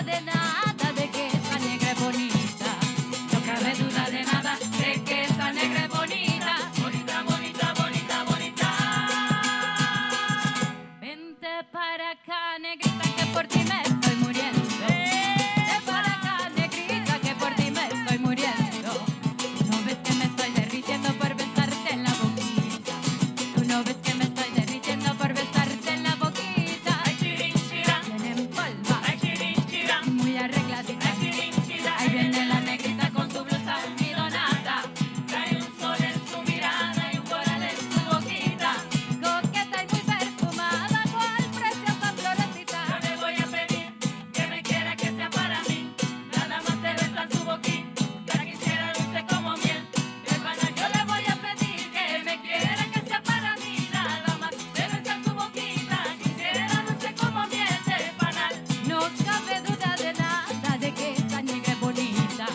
de nada de que esa negra es bonita. No cabe duda de nada de que esa negra es bonita. Bonita, bonita, bonita, bonita. Vente para acá, negrita, que por ti me estoy muriendo. Vente para acá, negrita, que por ti me estoy muriendo. No ves que me estoy derritiendo por besarte en la boquita. Tú no ves que me estoy derritiendo por besarte en la boquita. Ay, chirin, chira. Tienen polva. Ay, chirin, chira. Muy arregladita. Ay, chirin, chira. Ahí viene la negrita con su blusa almidonada. Trae un sol en su mirada y un coral en su boquita. Coqueta y muy perfumada, cual preciosa florecita. Yo le voy a pedir que me quiera, que sea para mí. Nada más de besar su boquita. Ya quisiera dulce como miel. Hermana, yo le voy a pedir que me quiera, que sea para mí. Nada más de besar su boquita. Quisiera dulce como miel de panal. No cabe duda de nada de que esa negra es bonita.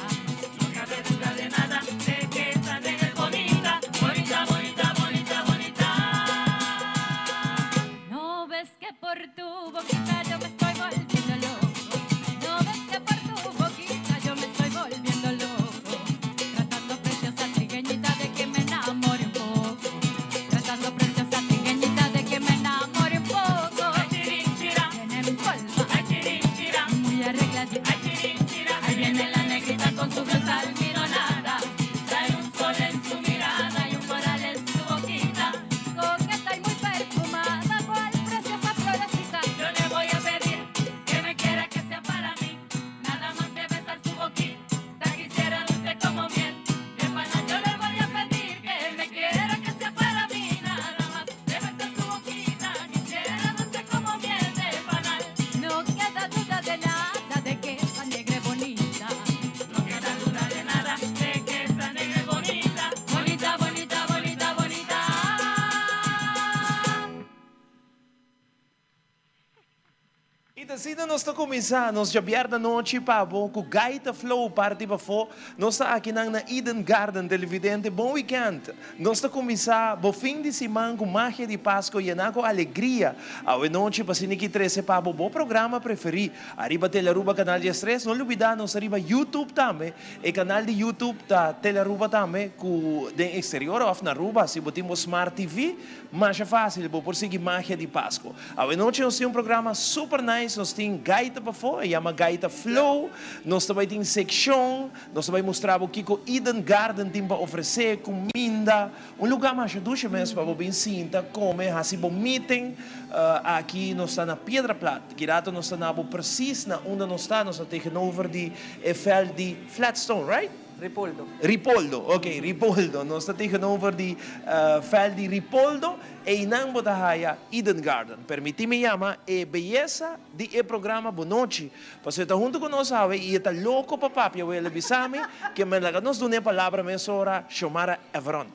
No cabe duda de nada de que esa negra es bonita. Bonita, bonita, bonita, bonita. No ves que por tu boquita yo me estoy volviendo loco. No ves que por tu boquita yo me estoy volviendo loco. Tratando preciosa trigueñita de que me enamore un poco. Tratando preciosa trigueñita de que me enamore un poco. Ay, chirin, chira. Tienen polva. Ay, chirin, chira. Muy arregladita. Ay, chirin, chira. Ahí viene la negrita con su blusa almidonada. Trae un sol en su mirada y un coral en su boquita. Coqueta y muy perfumada, cual preciosa florecita. Yo le voy a pedir que me quiera, que sea para mí. Nada más de besar su boquita. Quisiera dulce como miel. Hermana, yo le voy a pedir que me quiera, que sea para mí. Nada más de besar su boquita. Quisiera dulce como miel de panal. No queda duda de nada de que esa negra es bonita. No queda duda de nada de que esa negra es bonita. Bonita, bonita, bonita, bonita. E decida nós está começar, nós já vierda noite para bom, com Gaita Flow parte para fora, nós está aqui na Eden Garden televidente, bom weekend. Nós está começar, bom fim de semana com magia de Páscoa e com alegria. A noite para siniki 13 para bom programa preferido. Arriba Teleruba canal de Stress, não olvidar nós arriba YouTube também, e canal de YouTube da Teleruba também, com de exterior off na Ruba, se botimos Smart TV, mais fácil, vou por seguir magia de Páscoa. A noite nós temos programa super nice. Nós temos gaita para fora, chama Gaita Flow. Nós também temos section. Nós também mostramos o que o Eden Garden tem para oferecer, comida. Lugar mais doce mesmo para você sentar, comer, fazer um meeting. Aqui nós estamos na Pedra Plata. Aqui nós estamos precis na onde nós estamos tegenover de veld de Flatstone, right? Ripoldo. Ripoldo, ok, Ripoldo. Nós estamos tegenover de veld de Ripoldo e não botahaya Eden Garden. Permite-me chamar a beleza de programa Boa Noite. Você está junto conosco e está louco para papi, eu ele bisame que me laga nos dune palavra mesora chamara Evron.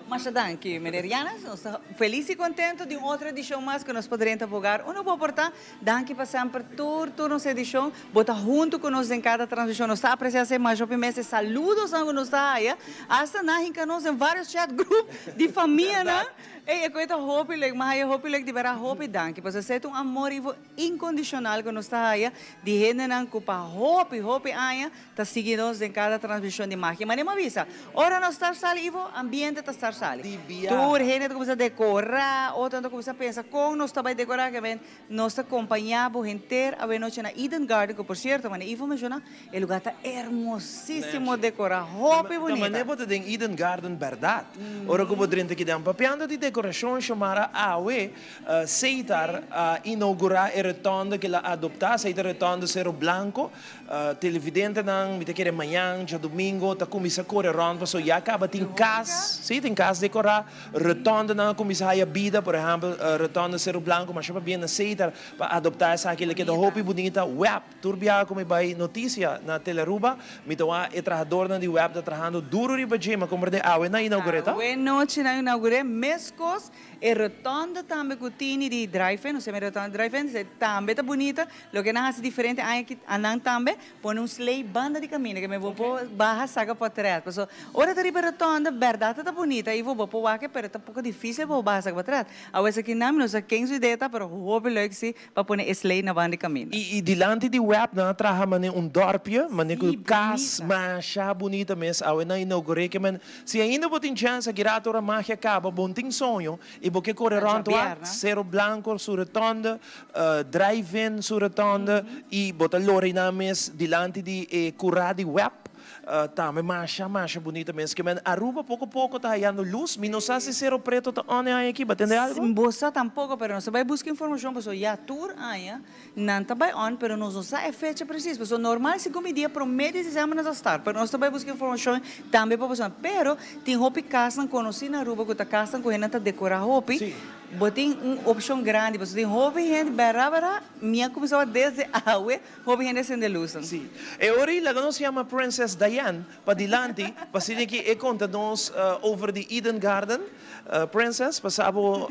Mas danke, meneer Janas. Nós estamos felizes e contentes de uma outra edição mais que nós poderemos divulgar. Uma boa porta, danke para sempre toda nossa edição. Bota junto conosco em cada transmissão. Nós estamos apreciando mais ou menos saludos a nós aí. Hasta na hinca nós em vários chat group de família, né? E eu estou hopelijk, mas eu hopelijk de vera hopi danke. Porque você tem amor incondicional que nós está aí. De gente não culpa hopi aí. Tá seguindo em cada transmissão de magia. Mas nem me avisa. Ora nós está sali, ambiente está estar sali. Tu gente começa a decorar, ou tanto começa a pensar como nós vai decorar que vem nós acompanhamos inteiro a noite na Eden Garden, que por certo, mas Ivo menciona, o lugar está hermosíssimo decorado, hopi bonito. Mas nem pode ter Eden Garden verdade. Ora como dentro aqui dá papiando de decoração chamada AWE, seitar inaugurar a rotonda que ela adoptar, seitar a rotonda Cerro Blanco, televidente não, me te quer amanhã, já domingo, tá começa a correr ronda, so já acaba tem casa, sim, tem casa decorar, rotonda não começa a vida, por exemplo, rotonda Cerro Blanco, mas chama bem na seitar para adoptar essa aquele que da hopi bonita, web, turbia como vai notícia na Teleruba, me tô a trabalhador de web tá trabalhando duro riba gema, como de AWE na inaugureta. Boa noite na inaugurei, mescos e rotonda também com tini de drive-in, não sei me rotonda drive-in, também tá bonita, lo que não é diferente, aqui anang também, põe um sleigh banda de caminho, que me vou barra saga para trás, pessoal. Ora tá riba rotonda, verdade tá bonita, aí vou pôr aqui, pero tá um pouco difícil vou basar para trás. A vezes aqui não, nós temos ideia, pero hope leuk sim para pôr sleigh na banda de caminho. E dilante de web na traha man um dorpje, man Sim, com cas, bonita. macha bonita mes, awe na inaugurei que man, se ainda botin chance girato a magia acaba, bom tem sonho, e porque corre ronto Javier, né? Cerro Blanco sur rotonda, drive-in sur rotonda, e bota lori na mes dilante de curra de web. Tá, mas bonita mesmo. Que man, Aruba pouco a pouco tá raiando luz. Me não sabe se Cerro Preto tá onde aí aqui, batendo algo? Bossa tampouco, pero nós vai buscar informação, pessoal. Já tour aí, não tá vai on, pero nós não sabe a fecha precisa. Pessoal, normal se como dia promedio de semana nós estar, pero nós vai buscar informação também para pessoal. Pero tem hopi casa conheci na Aruba que tá casa com gente decorar hopi. Sim. Botem uma opção grande, pessoal. Tem hopi gente berabara, minha começou desde a hopi gente sem de luz. Sim. E ora lá nós chama Princess Diane, para dilante, para se que conta-nos over the Eden Garden, Princess, passavo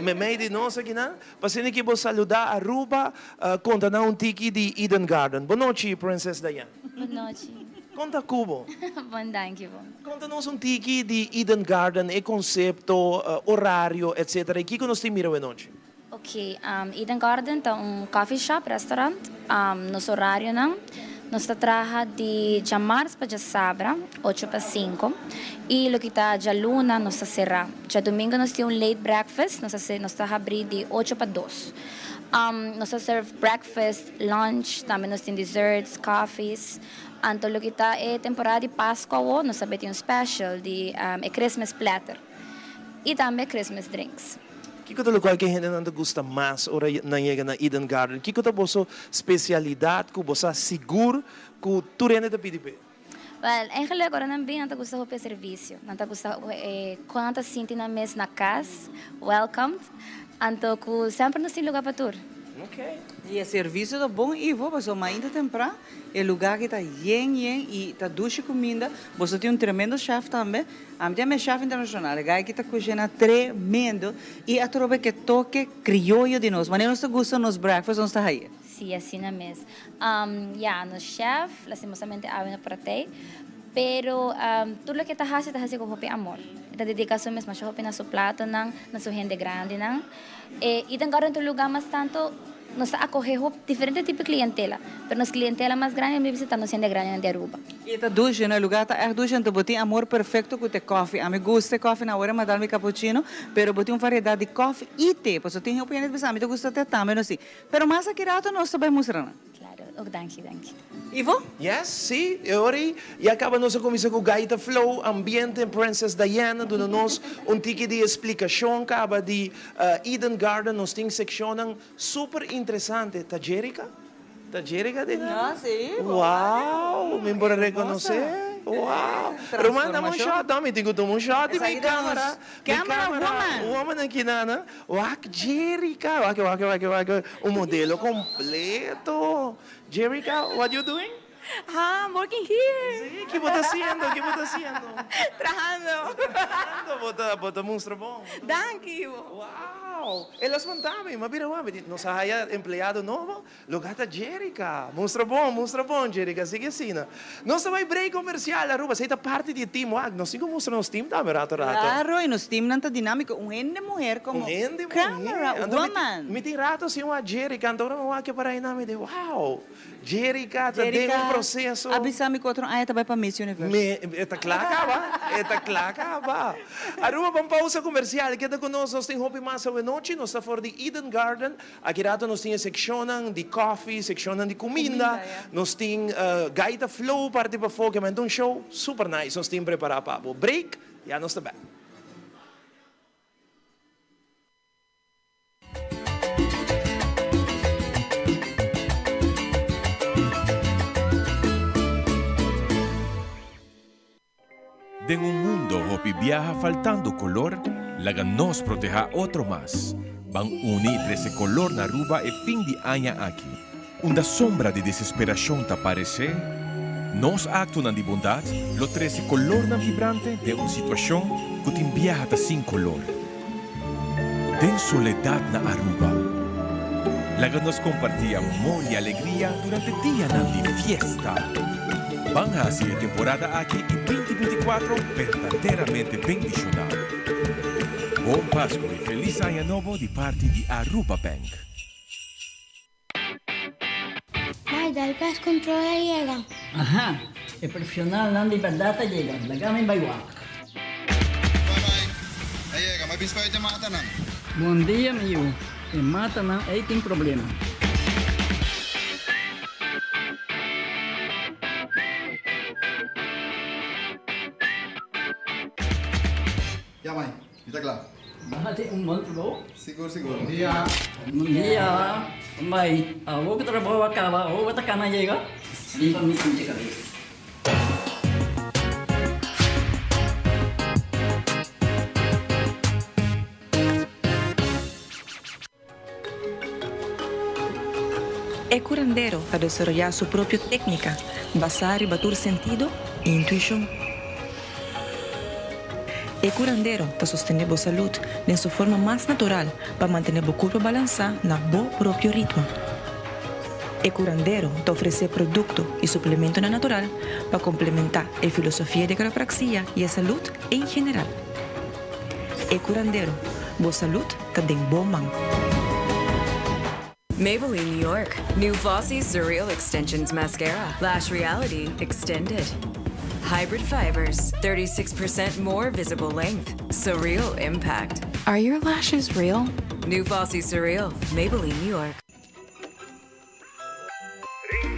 me meio de nós aqui na, para se que vou saludar a Aruba, conta-nos um tiki de Eden Garden. Boa noite, Princess Diane. Boa noite. Conta Cubo. Bom, danke, bom. Conta-nos um tiki de Eden Garden, e conceito, horário, etc. E o que nós temos hoje? Ok, Eden Garden é um coffee shop, restaurant. Nosso horário não. Nós trabalhamos de março para sabra, 8 para 5. E o que está de luna, nós cerramos. Já domingo nós temos um late breakfast, nós abrimos de 8 para 2. Nós serve breakfast, lunch, também nós temos desserts, coffees. Então, o que está é temporada de Páscoa, nós temos um special de Christmas platter. E também Christmas drinks. O que é que a gente não gosta mais ora na Eden Garden? O que é a vossa especialidade, que você seguro que tu rende da PDP? Well, eigenlijk agora não bem, não gosta de serviço. Não gosta quando sinto na mesa na casa, welcome. Então, sempre nos tem lugar para tur. Ok. E o serviço é bom e vou, pessoal, mas ainda temprano, o lugar que está yen e está ducha comida, você tem um tremendo chefe também, a minha chefe internacional, o cara que está cozinhando tremendo e a troca que toque crioulo de nós, mas nós gostamos nos breakfast, nós está aí. Sim, assim na mesa. No chef, lastimosamente, abre para ti. Pero tudo o que está fazendo com amor. Está dedicação mesmo a na seu prato, na sua gente grande. E tem agora um lugar mais tanto, nós acolhemos diferentes tipos de clientela. Mas nossa clientela mais grande é visitando gente grande de Aruba. E está ducha, no lugar está ducha, então botem amor perfeito com o coffee. A mim gosta de coffee na hora, mas dá-me cappuccino, pero botem uma variedade de coffee e té. Porque tem opinião de pessoa, a mim gosta de té também, não sei. Pero mais aqui rato nós também mostrando. Claro, danke. Ivo? Yes, sim. E acaba nossa comissão com Gaita Flow, ambiente Princess Diana, dando-nos tiki de explicação, acaba de Eden Garden, nós temos secção super interessante. Tá Jerica? Tá Jerica de Ah, sim. Uau, me embora reconhecer. Uau. Romana, dá um shot, dá-me, tenho que tomar um shot e minha câmera. Woman aqui, Nana. Uau, Jerica. Uau, um modelo completo. Jerica, what you doing? I'm working here. Sí, ¿qué estás haciendo? ¿Qué estás haciendo? Trabajando. Bota monstro bom. Thank you. Wow! Elas fantasma, mas vira uma, nós há empregado novo, lugar da Jerica. Monstro bom, Jerica, sigue assim. Nós também break comercial, Aruba, você é parte do time, nós temos mostrar nosso time também, rato. Claro, e nos time não está dinâmico, gente mulher como camera woman. Me tem rato assim uma Jerica, então não há que parar aí na me de wow! Jerica, tá dentro do processo. Avisar-me que outro, também para Miss Universe. Eta claca, ba. Aruba, vamos pausa comercial. Queda conosco, nós temos hopi massa hoje noite, nós estamos fora de Eden Garden. Aqui rato nós temos secção de coffee, secção de comida. Nós temos Gaita Flow, parte para fogo, que é um show super nice. Nós temos preparado para o break, e nós estamos back. En un mundo hopi viaja faltando color, laga nos proteja otro más. Van unir ese color na Aruba e fin de año aqui. Una sombra de desesperación te aparece, nos acto na de bondad, lo trece color na vibrante de una situación que te viaja sin color. Den soledad na Aruba. Laga nos compartía amor y alegría durante día na de fiesta. Banja si a temporada aqui em 2024 verdadeiramente bendicional. Bom Páscoa e feliz Ano Novo de parte de Aruba Bank. Vai, dal pest control llega. Aha, e profissional ng liberdata llega. Lagamay baywak. Bye-bye. Ayega, mabis pa ito mata nang. Bom dia, meu. E mata na aí tem problema. Ya, mãe. Kita lá. Bahati month bro. Seguro, seguro. Bom dia. May, ako ko trabaho akaba. O bata kana llega. Di pa meeting check kami. El curandero a desarrollar su propia técnica, basada en batur sentido e intuición. El curandero te sostiene la salud en su forma más natural para mantener el cuerpo balanceado en su propio ritmo. El curandero te ofrece productos y suplementos natural para complementar la filosofía de quiropraxia y la salud en general. El curandero, la salud está en buen mano. Maybelline New York. New Flossy Surreal Extensions Mascara. Lash Reality Extended. Hybrid fibers. 36% more visible length. Surreal impact. Are your lashes real? New Flossy Surreal. Maybelline New York. Fin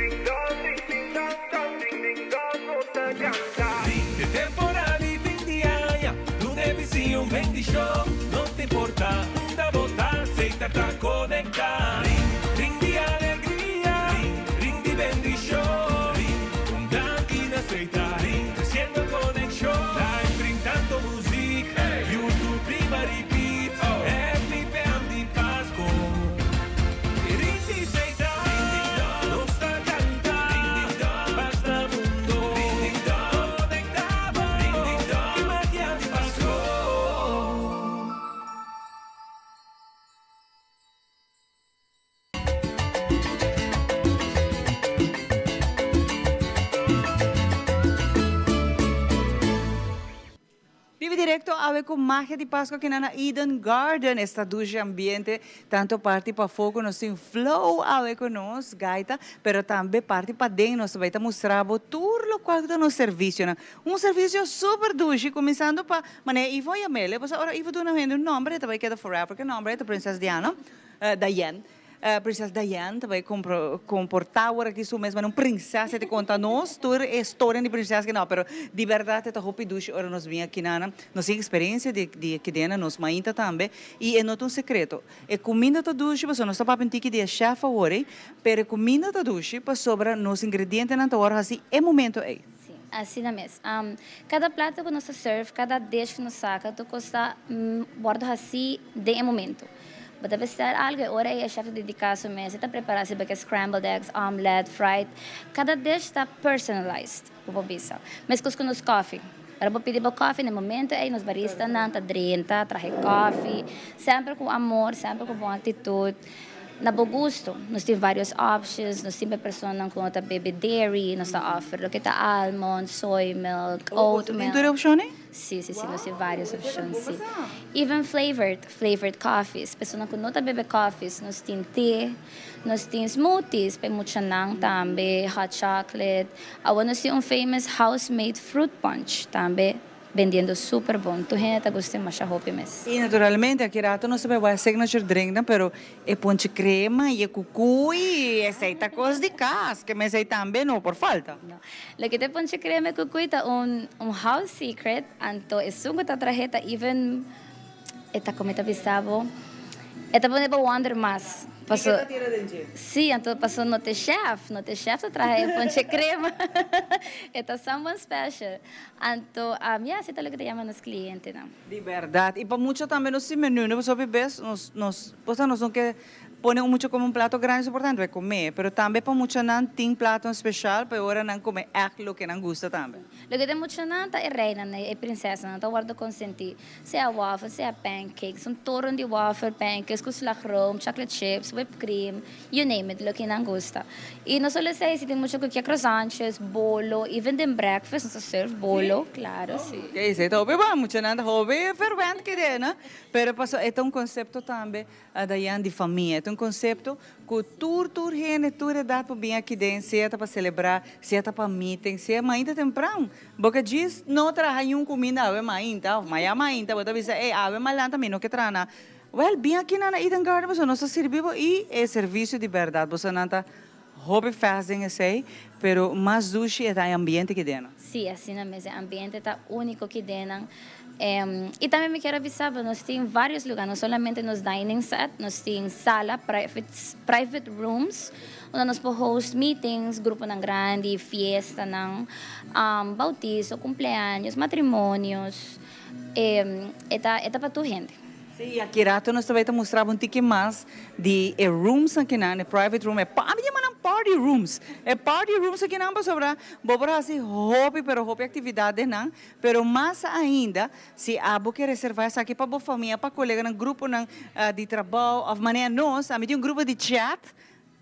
de temporada y fin de año, tu devisión bendición, no te importa, da votar, se te está conectar. Ring de alegría, ring de bendición, un gran inaceita, creciendo conexión, live brindando música, YouTube prima repeat, happy family Pasco. Ring de aceita, no está cantando, basta mundo, conectado, y magia de Pasco. Vive directo a ver con magia de Pascua que na Eden Garden, esta ducha ambiente, tanto parte para fogo, nós tem flow a ver com nós, gaita, pero também parte para dentro, nós vai mostrar tudo o qual está no serviço, né? Serviço super ducha, começando para, mané, Ivo e Amélia, pues agora Ivo dá um nome, também que é da Forever, que nome é da Princesa Diana, Diane. Princesa Diane também comportava aqui isso mesmo, uma princesa te conta nós, toda a história de princesa que não, pero de verdade está roupa ducha, ora nós vim aqui na, nós temos experiência de que dena nós mainta também e é não um secreto, é comida da ducha, mas nós estamos pensando que de chef agora, pero comida da ducha para sobra nos ingredientes na hora assim é momento aí. Assim mesmo. Cada prato que nós serve, cada dish que nós saca, tu custa bordo assim de momento. Deve ser algo, ora é chefe dedicado a mesa, está preparado para scrambled eggs, omelette, fried. Cada dish está personalized, por bisa. Mas com os coffee. Para pedir coffee no momento, aí nos baristas não tá drenta, traje coffee, sempre com amor, sempre com boa atitude. Na bom gosto, nós temos vários options, nós temos pessoas que não baby dairy, nós temos offer, que tá almond, soy milk, oat milk. Tem opções? Sim, nós temos várias opções, sim. Even flavored coffees, pessoas que não bebe coffees, nós temos té, nós temos smoothies, para muita nang também, hot chocolate. Agora nós temos famous house-made fruit punch também. Vendendo super bom. Tu gente gosta mais de roupa mesmo. E naturalmente aqui rato não sabe a signature drink, não, pero é ponte crema e é cucuy e aceita coisa de casa, que me aceita também não por falta. Não. Lo que te ponte crema e cucuy tá house secret, anto é sugo ta trajeta even eta cometa bisabo. Eta pone para wonder mais. Passou. Sim, então passou no te chef te traje ponche crema. Eta someone special. Então, minha cita lo que te llaman os clientes, não. De verdade. E para muitos também nós se menu, nós sabemos, nós não que ponen mucho como un plato grande, es importante para comer, pero también para muchos nan tienen plato especial, pero ahora nan comer lo que nan gusta también. Lo que tem mucho nanta é reina, né? É princesa, não tá guarda consentir. Se é waffle, se é pancakes, são torre de waffle, pancakes, com slagroom, chocolate chips, whipped cream, you name it, lo que não gusta. E não só sei se tem muito que é croissants, bolo, even tem breakfast, não serve bolo, claro, sim. Que isso, então, bem, muito nada, hobby, fervente que é, né? Pero passo, é um conceito também, daí de família, é um conceito que tur gente, tur edad para bem aqui dentro, se é para celebrar, se é para meeting, se é ainda temprano. Porque diz, não trabalha um comida, ave mainta, mas a mainta, você diz, ave malanta, mino que trana. Well, bem aqui na Eden Garden, você não se serviu e é serviço de verdade, você não está hobby fasting, sei, pero mais duche é o ambiente que dentro. Sim, assim mesmo, o ambiente está único aqui dentro. E também me quero avisar, nós temos vários lugares, não somente nos dining set, nós temos sala, private rooms, onde nós podemos host meetings, grupo ng grande, fiesta ng bautizo, cumpleaños, matrimônios, eta para tu gente. Sim, aqui rato nós também mostrar um tique mais de rooms aqui na private room, party rooms. Party rooms aqui não para bobra assim hobby, pero hobby atividade não, pero mais ainda se abo que reservar isso aqui para boa família, para colega no grupo de trabalho, of maneira nós, a mim tem grupo de chat.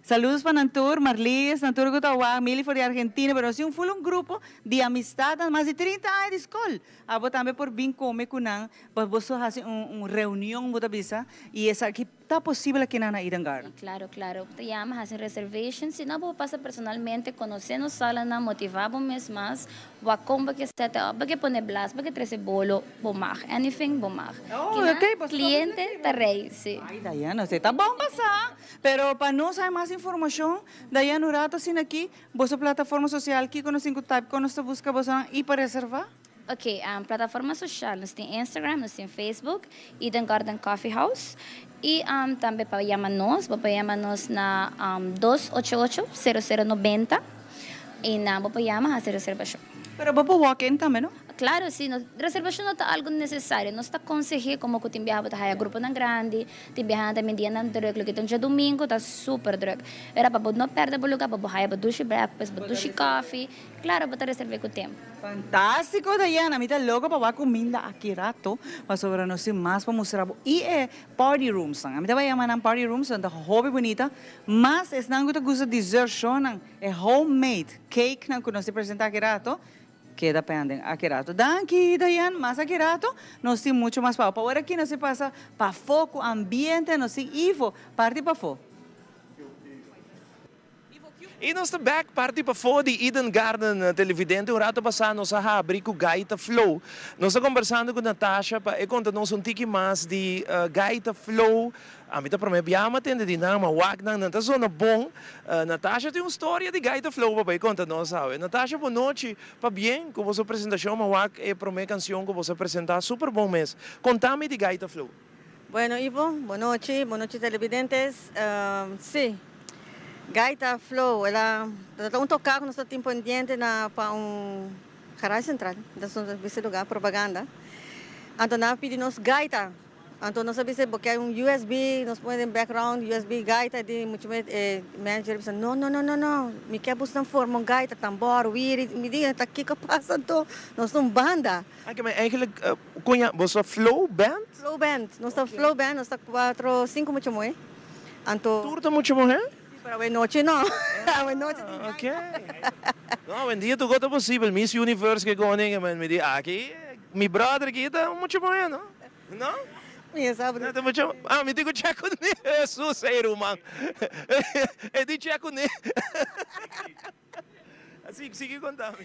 Saludos para Nantur, Marlies, Nantur Gutawa, Mili foi de Argentina, pero assim um grupo de amizade há mais de 30 anos de escola. Abo também por bem comer com nang, para você fazer uma reunião, bota bisa, e essa aqui está possível aqui na Eden Garden. Claro, claro. Te llamas, hacen reservations, se não vou passar personalmente, conhecendo a sala, motivamos mesmo mais, vou comba que está, porque pone blas, porque trece bolo, bomar, anything bomar. Oh, ok, pues cliente, está rei, sim. Ai, Dayana, você tá bom passar, pero para nós saber mais informação, Dayana, no rato assim aqui, vossa plataforma social, aqui quando você type, quando você busca, você e para reservar? Ok, plataforma social, nós temos Instagram, nós temos Facebook, Eden Garden Coffee House, e também para chamar-nos na 288-0090, e na para chamar a reservação. Pero para walk-in também, não? Claro, sim, reservação não está algo necessário. Nós está conseguindo como que tem viajado para grupo ng grande, tem viajado também dia ng direct, que tem dia domingo, está super direct. Era para não perder o lugar, para baixar para duche breakfast, para duche coffee, claro, para reservar com o tempo. Fantástico, Dayana, me está louca para comida aqui rato, para sobre nós mais para mostrar. E party rooms, a mim vai chamar ng party rooms, anda hobby bonita, mas é não gusta dessert show, é homemade cake na que nós apresenta aqui rato. Queda pending aqui rato. Danke, Dayan, mas aqui rato nós temos muito mais para. Agora aqui nós passa para foco, ambiente, nós temos Ivo, parte para foco. E nós estamos back parte para fora de Eden Garden televidente. O rato passado nós abrimos com Gaita Flow. Nós estamos conversando com Natasha para contar-nos um tique mais de Gaita Flow. A mim está para mim, biama tende de não, mas wak não está zona bom. Natasha tem uma história de Gaita Flow para contar-nos, sabe? Natasha, boa noite, para bem, com você apresentação, mas wak é para mim canção que você apresentar super bom mês. Conta-me de Gaita Flow. Bueno, Ivo, boa noite televidentes. Sí. Gaita Flow, ela está tocar no tempo pendiente para garagem central, desse lugar, propaganda. Então, nós pedimos Gaita. Então, nós sabemos que é USB, nós podemos background, USB, Gaita, de muito manager disse, não, me quer buscar forma Gaita, tambor, wiri, me diga, tá aqui que passa, então, nós somos banda. Eigenlijk, você Flow Band? Flow Band, nós estamos Flow Band, nós estamos 4, 5 muito muito. Então, turta muito morrer? Para buenas noches, no. Buenas noches. Ok. No, buen día, tu cosa posible. Miss Universe que conen, me dice, aquí, mi brother aquí está mucho bueno, ¿no? Minha sabe. Está mucho. Ah, me digo checo ne. Jesus, ser humano. É de checo ne. Assim, sigue contando.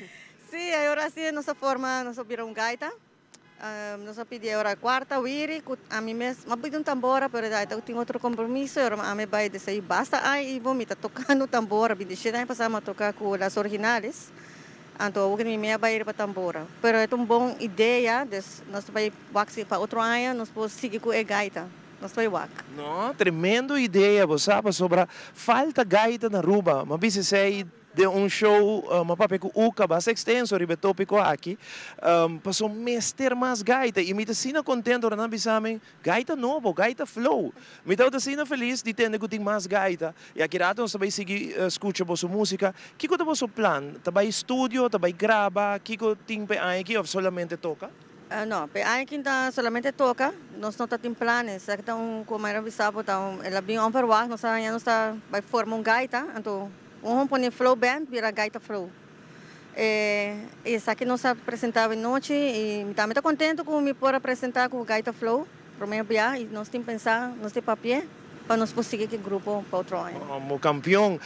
Sim, agora sim, nossa forma, nós viramos gaita. Nós pedimos agora quarta, wiri, a mim mesmo, mas pedi tambora, mas eu tenho outro compromisso, eu me vai dizer, basta, aí vou me tocando tambora, me deixei aí passar a tocar com as originais, então eu me vai ir para tambora. Mas é uma boa ideia, nós vai waxi para outro ano, nós podemos seguir com a gaita. Nós vai wax. Não, tremendo ideia, você sabe, sobre falta gaita na Aruba, mas você sei de um show, mapapeco uka, basta extenso, ribetópico aqui, passou mester mais gaita, e me sina contento, na bisamen, gaita novo, gaita flow. Me tá sina feliz de ter que mais gaita, e aqui rato nós também seguir, escuta a sua música. Que é o seu plan? Também estúdio, também grava, que tem aqui ou solamente toca? No, aqui tá solamente toca, nós não temos planos, então como era visado, então ela bem overwork, nós vai formar gaita, então põe flow band, vira gaita flow. Isso aqui nós apresentava em noite e também estou contente com me poder apresentar com gaita flow, primeiro dia, e nós temos que pensar, nós temos papel, para nós conseguir que grupo para outro ano. Como campeão,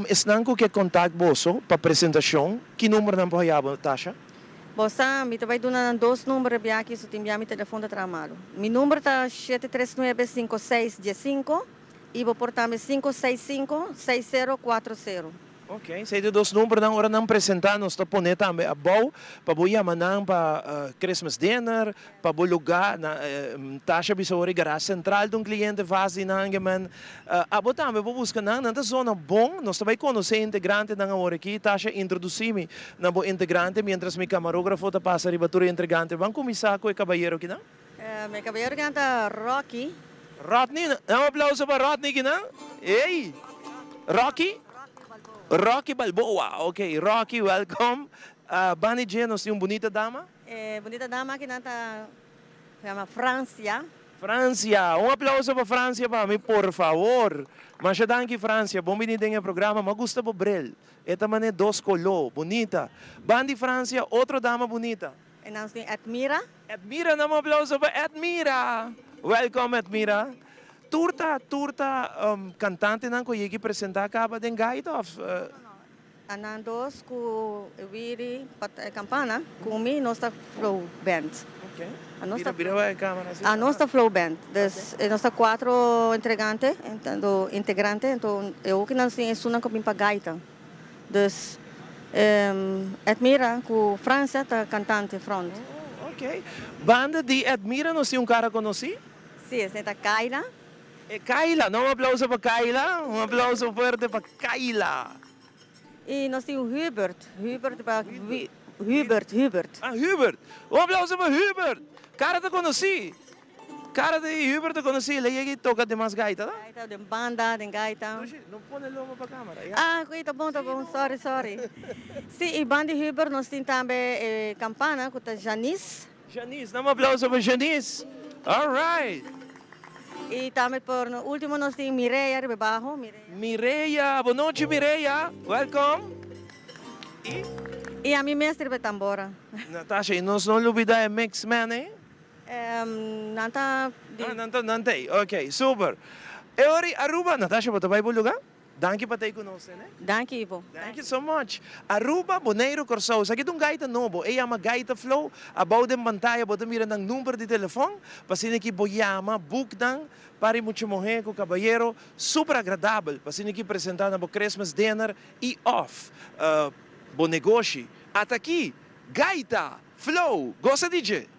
esnanco que contato boso para apresentação, que número não pode haver, Tasha? Bossa, me vai dar dois números aqui, se tem meu telefone de trabalho. Meu número está 7395615 e vou portar 5656040. Ok, sei de dois números na hora não apresentar, nós estamos pondo também a boa para boia manang para Christmas dinner, para boa lugar na taxa bisori garagem central de cliente faz na angeman. Abo também vou buscar na zona bom, nós também conhecer integrante na hora aqui, taxa introduzir-me na boa integrante, mientras mi camarógrafo ta passa ribatura integrante. Vamos começar com o caballero aqui, não? Meu caballero canta Rocky. Rodney, um aplauso para Rodney aqui, não? Ei, Rocky? Rocky Balboa, ok. Rocky, welcome. Bani J, nós temos uma bonita dama? Bonita dama que nata chama Francia. Francia, um aplauso para Francia para mim, por favor. Mas já danke Francia, bom vinda no programa, me gusta o brel. Esta mané dos color, bonita. Bandi Francia, outra dama bonita. E nós temos Admira. Admira, um aplauso para Admira. Welcome, Admira. Turta, cantante não conhece apresentar acaba de gaita of. Anandos com Viri Campana, com mim nossa flow band. Ok. A nossa flow band. Nossa quatro integrantes, então eu que não sei isso não comi para gaita. Dus Admira com França tá cantante front. Ok. Banda de Admira não sei cara conheci? Sim, essa é Kaila. Kaila, um aplauso para Kaila, um aplauso forte para Kaila. E nós temos Hubert, Hubert. Ah, Hubert, um aplauso para Hubert. Cara te conheci. Cara de Hubert te conheci, ele aqui toca de mais gaita, tá? Gaita, de banda, de gaita. Não põe ele para a câmera. Tá bom, sorry. Sim, e banda de Hubert nós temos também campana, com a Janice. Janice, um aplauso para Janice. All right. E também por último nós temos Mireia de baixo. Mireia, boa noite Mireia. Welcome. E a minha mestre de tambora. Natasha, e nós não olvidamos Mix Man, eh? Nanta. Nantay. Ok, super. E ora, Aruba, Natasha, você vai para o lugar? Danke para te conhecer, né? Danke, Ivo. Thank you so much. Aruba, Boneiro Corso. Sa kitong gaita novo, é uma gaita flow, about dem pantalla, bota mira ng número de telefone, pasina ki boyama, book dang, para muito morrer com o caballero, super agradável, pasina ki apresentar na bo Christmas dinner e off, bo negócio. At aqui, gaita, flow, gosta DJ?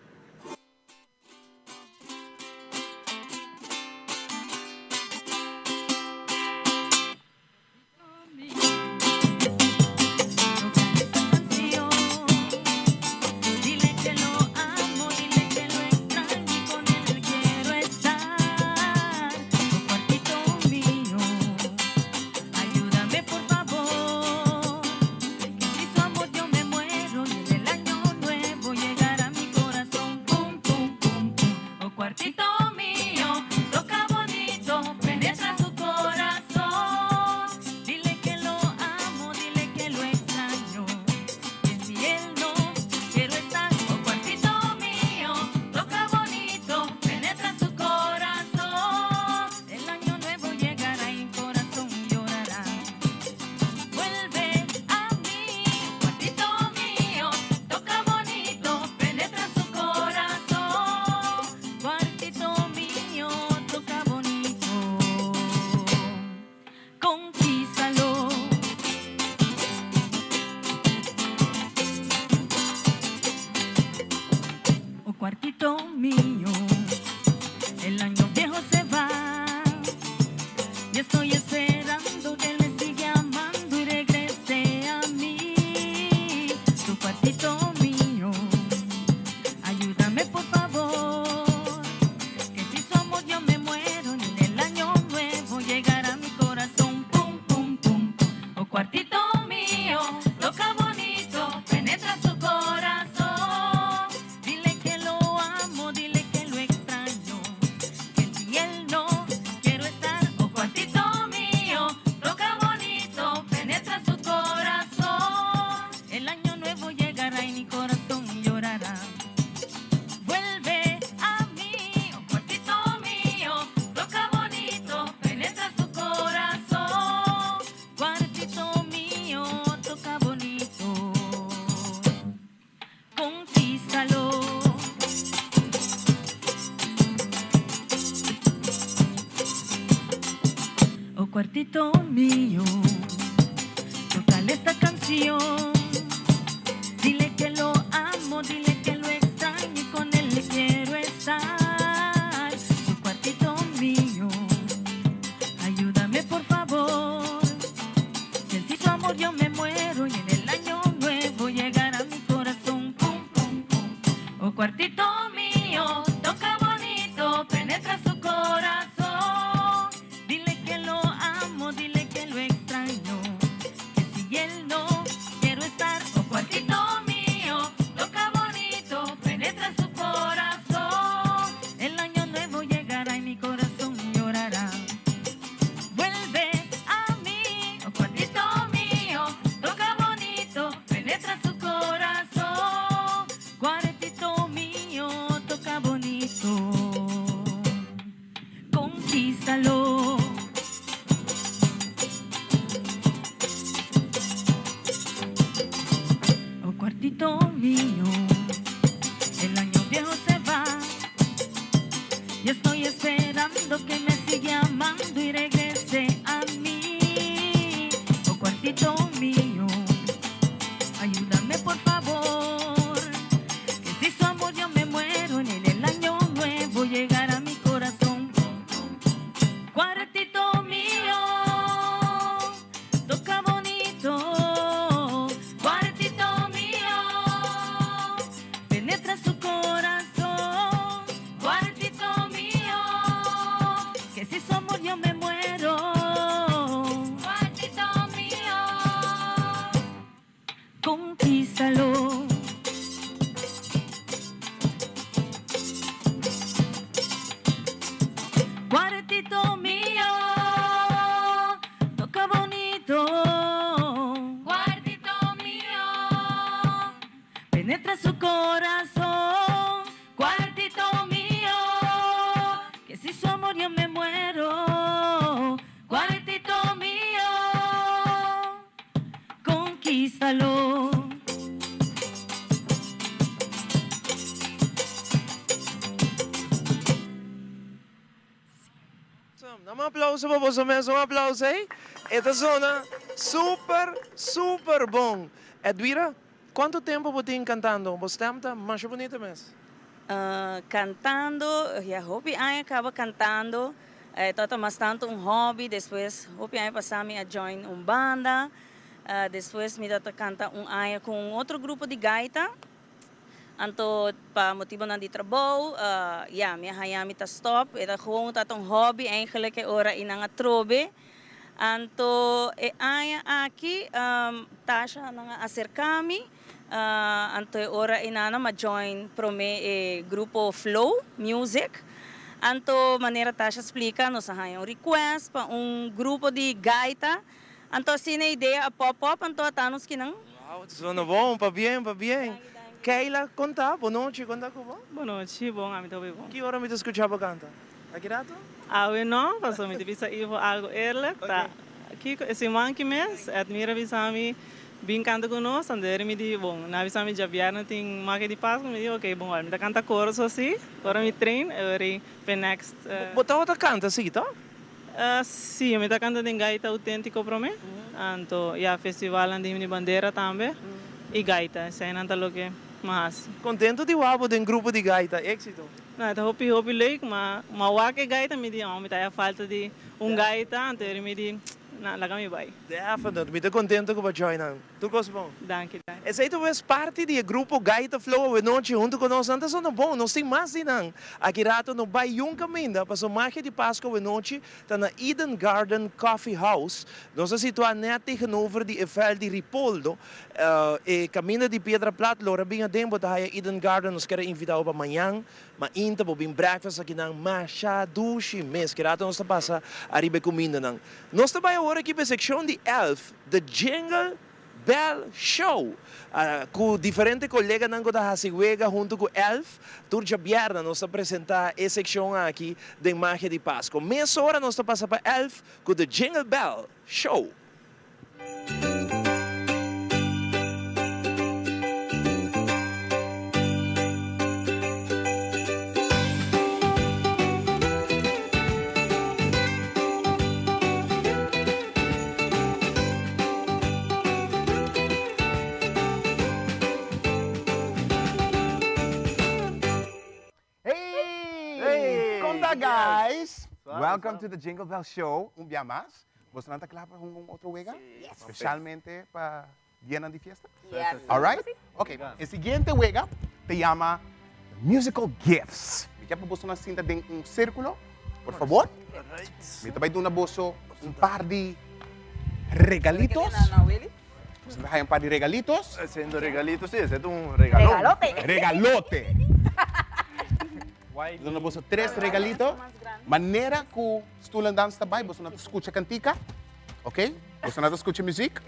Llegará a mi corazón. cuartito mío, tócale esta canción. Dile que lo amo, dile que lo extraño y con él le quiero estar. Su cuartito mío, ayúdame por favor. Que sin tu amor yo me muero y en el año nuevo llegará mi corazón. Pum, pum, pum. Oh, cuartito mío, toca bonito, penetra su corazón. Dile que lo amo, dile que lo extraño, que si él no quiero estar. Oh, cuartito mío, toca bonito, penetra su corazón. El año nuevo llegará y mi corazón llorará. Vuelve a mí, oh, cuartito mío, toca bonito, penetra su corazón. Cuartito mío, toca bonito, conquístalo. Oh, cuartito mío, el año viejo se va y estoy esperando que me siga amando y regrese a mí. Oh, cuartito mío, ayúdame por favor, que si su amor yo me muero, en el año nuevo llegará mi corazón. Cuartito mío, toca bonito. Cuartito mío, penetra su corazón. Cuartito mío, que si su amor yo me muero. Cuartito mío, conquístalo. Cuartito mío, toca bonito. Cuartito mío, penetra su corazón. Cuartito mío, que si su amor yo me muero. Cuartito mío, conquístalo. Dá um aplauso para você mesmo, um aplauso aí. Esta zona super bom. Edwira, quanto tempo você tem cantando? Você está mais bonita mesmo. Cantando, ya hobby ay acaba cantando. Toto mas tanto um hobby, depois hobby ay pasami a join banda. Depois me data canta ay com outro grupo de gaita. Anto pa motivo na di trabaho, me hayami ta stop. Ita gewoon tatong hobby eigenlijk ora inanga trobe. Anto aya aqui tasha nanga acercami. Anto ora inana ma-join prome grupo Flow Music. Anto maneira tasha explica nos hayang request pa grupo de gaita. Anto sina ideia a pop-up anto atanos kinang. Wow, zona bom, pa bien, pa bien. Keila, conta, boa noite, conta com bom? Boa noite, bom, a mim também bom. Que hora me escuchava cantar? Aqui rato? Não, passou me devia ir algo eerlijk. Tá. Aqui esse manque mês, admira visami, bem canta conosco, andar me di bom. Na visami já vieram tem marca de passo, me di ok, bom, me canta coro assim, agora me treino, agora para next. Botar outra canta, sim, tá? Sim, me canta de gaita autêntico para mim. Anto, festival andi de bandeira também. E gaita, sai não tá que mas contento de wabo de grupo de gaita, éxito. Não, tá hopi leuk, mas wake gaita me di, me tá a falta de gaita, anterior me di, na laga me vai. Definitely, me tô contento com a joinan. Tu gosta bom? Danke. Esse aí tu és parte do grupo Gaita Flow, a noite junto com nós, antes não bom, nós tem mais de não. Aqui rato no vai caminho, para o marca de Páscoa a noite, tá na Eden Garden Coffee House, nós se situamos tegenover de Eiffel de Ripoldo, e caminho de Pedra Plata, lora bem a tempo da Eden Garden, nós queremos invitar para amanhã, mas ainda para bem breakfast aqui na machadushi mês, que rato nós passa a ribe comida não. Nós também agora aqui para a secção de Elf, The Jingle Bell Show. Com diferentes colegas da Hasiguega junto com Elf, turja bierna nós apresentar essa secção aqui de Magia de Páscoa. Meia hora nós passa para Elf com The Jingle Bell Show. Hola guys! Welcome to the Jingle Bell Show. Un día más. ¿Vos no te clapas con otro juega? Especialmente para llenar de fiesta? Yes. All right? Ok, el siguiente juega te llama Musical Gifts. Me llamo vos una cinta de un círculo, por favor. Me te voy a dar un par de regalitos. Pues me deja un par de regalitos. Haciendo regalitos, sí, ese es un regalón. Regalote. Dona você 3 regalitos. Maneira que o estudante está bem, você não escuta cantica, ok? Você não escuta música.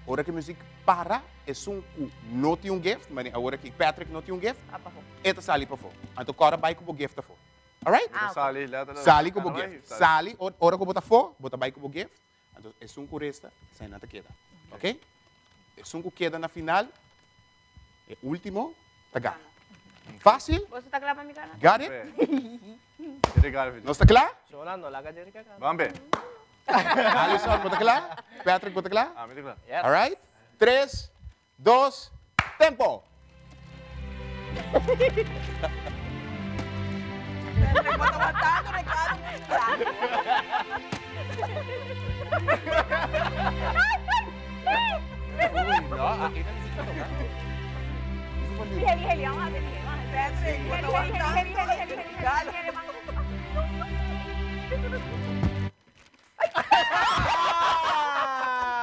Agora que a música para, é um que não tem gift, mas agora que Patrick não tem gift, ele sai para fora. Então agora vai com o gift para fora. Alright? Sali com o gift. Sali, hora que bota fora, bota vai com o gift. Então é um que resta, sai nada queda. Ok? É um que queda na final, é o último, tá ganho. Fácil? ¿Vos estás claro para mi cara? Got it? ¿No está claro? Vamos ver. Alison, ¿está claro? Patrick, ¿está claro? Ah, me claro. All right? 3, 2, tempo.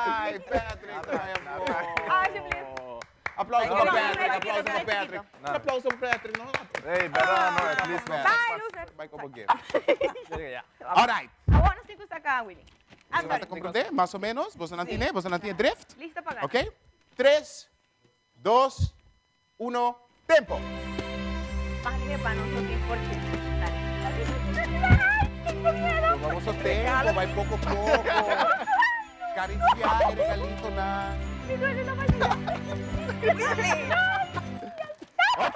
Ai, Patrick, applauso para Patrick, applauso para Patrick. Un applauso para Patrick, no? Hey, better no, at least man. Bye, loser. Vai como gift. All right. I want to see who's acá, Willy. Você vai compreender, mais ou menos? Você não tem, você não tem drift? Lista para ganar. Ok? 3, 2, 1, tempo. Bájale para nosotros, porque... Vamos ao tempo, vai pouco a pouco. Cariciar e regalito na... Me duele la mano. Ok.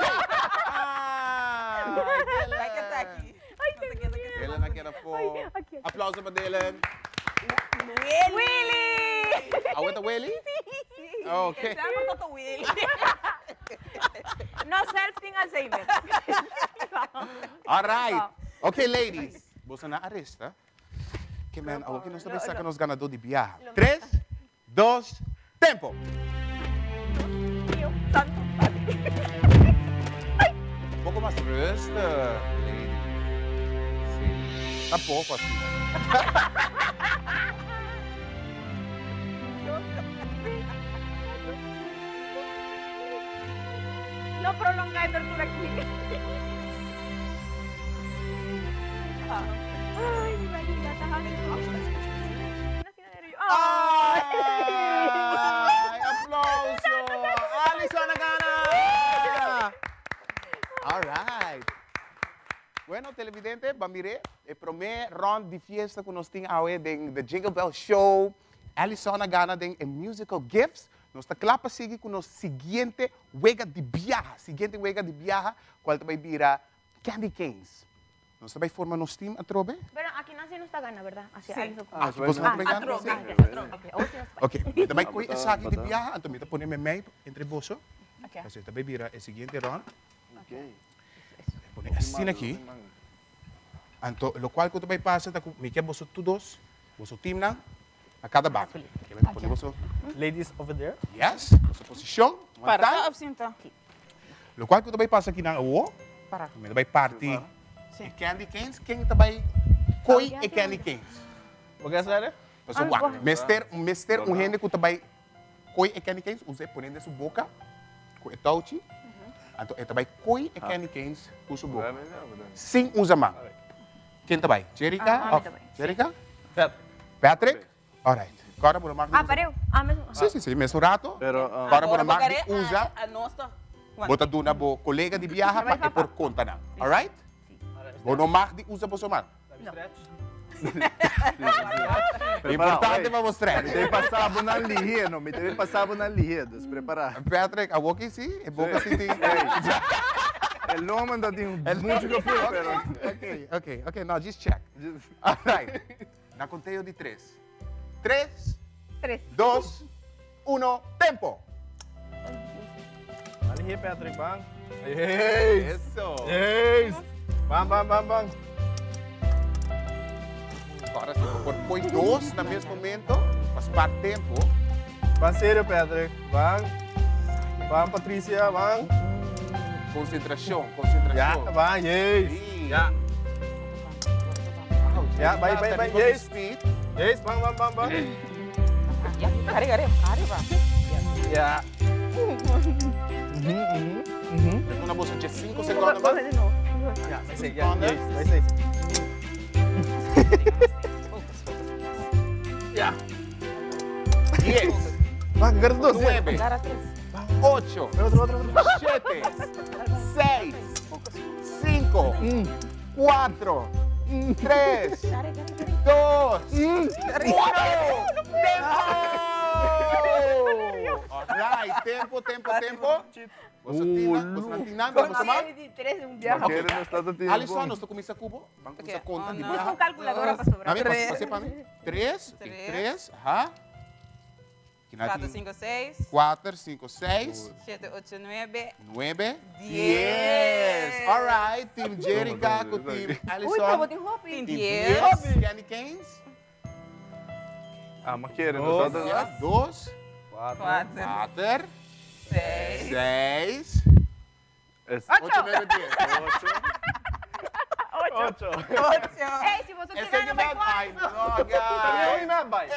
Vai que tá aqui. Dylan na queda for. Aplauso para Dylan. Willy! Aguenta Willy? Ok. Willy. No self-thing Alzheimer. All right. Ok, ladies. Você não arresta. Que man, aqui nós estamos sacando os ganadores de viagem. 3, 2, tempo. Um pouco mais resta, lady. Sim. Tá pouco assim. No prolonga a tortura aquí. Ay, mi barriga está Ay, aplauso. Alison na gana. All right. Bueno, televidente, bamire, el primer round de fiesta que nós temos hoje de The Jingle Bell Show. Alison na gana de musical gifts. Nós está claro para seguir com o seguinte juego de viaje. Seguinte juego de viaje, qual vai virar Candy Canes. Nós vai formar nosso time a trobe? Pero aquí no está gana, ¿verdad? Así, Sí. ahí Ah, você não vai ganhar? Ok, também com essa aqui de viaje, então me põe meio entre vós. Ok. Você também vira o seguinte round. Ok. Põe assim aqui. Então, o qual que tu vai passar, me quer você todos, você time na a cada banco. Ladies over there. Yes, você posição. Para a opção está aqui. O qual que tu vai passar aqui na rua, Para. me vai partir e Candy Canes, quem também coi e Candy Canes. O que é sério? Mas o mister gente que também coi e Candy Canes, usa por dentro da sua boca, com o touch. Então, ele também coi e Candy Canes com sua boca. Sem usar mão. Quem também? Jerica? Jerica? Patrick? Alright. Agora por mais. Pareu? Mesmo? Sim, mesmo rato. Agora por mais usa. Bota duna bo colega de viaja para por conta na. Alright? Bo no mag di usa por somar. Importante para mostrar. Me deve passar a na lihe, não? Me deve passar a na lihe, dos preparar. Patrick, a boca sim, é boca sim tem. El nome ainda tem muito que eu fui, pero... Ok, no, just check. Alright. Na conteio de 3. 3, 2, 1, tempo. Ali, Patrick, bang. Isso. Yes. Bang, bang, bang, bang. Agora sim, vou pôr dois no mesmo momento, mas para tempo. Van sério, Patrick. Van, Patrícia, van. Concentração. Ja, van, yes. Ja. Ja, vai, yes. Yes, van. Ya, gare, va. Ja. Tengo una bolsa de 5 segundos más. Ja, vai ser, yes, vai ser. Ja. 10. Van, agarra dos. 9. 8. 7. 6. 5. 4. 3. 2. 1. Alright, tempo. Você não tem nada, vamos tomar? Alisson, nós começamos a cubo. Vamos começar a conta. Busca calculadora para sobrar. Você para mim? 3. 4, 5, 6. 4, 5, 6. 7, 8, 9. 9. 10. Alright, Team Jerica com Team Alisson. Team 10. Kenny Keynes. Maqueira, 2. 4. 6. 8, 9, 10. 8. Ei, se você tiver no vai Ai, não, guys. Não vai.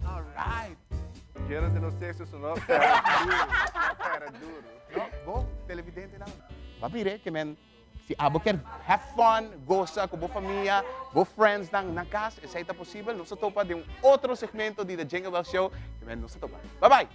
Alright. Quero de não ser isso não. Era duro. Não, bom, televidente não. Vai vir que men. Se abo quer have fun, goza com boa família, boa friends na casa, se é possível, nós topa de outro segmento de The Jingle Bell Show, que men nós topa. Bye bye.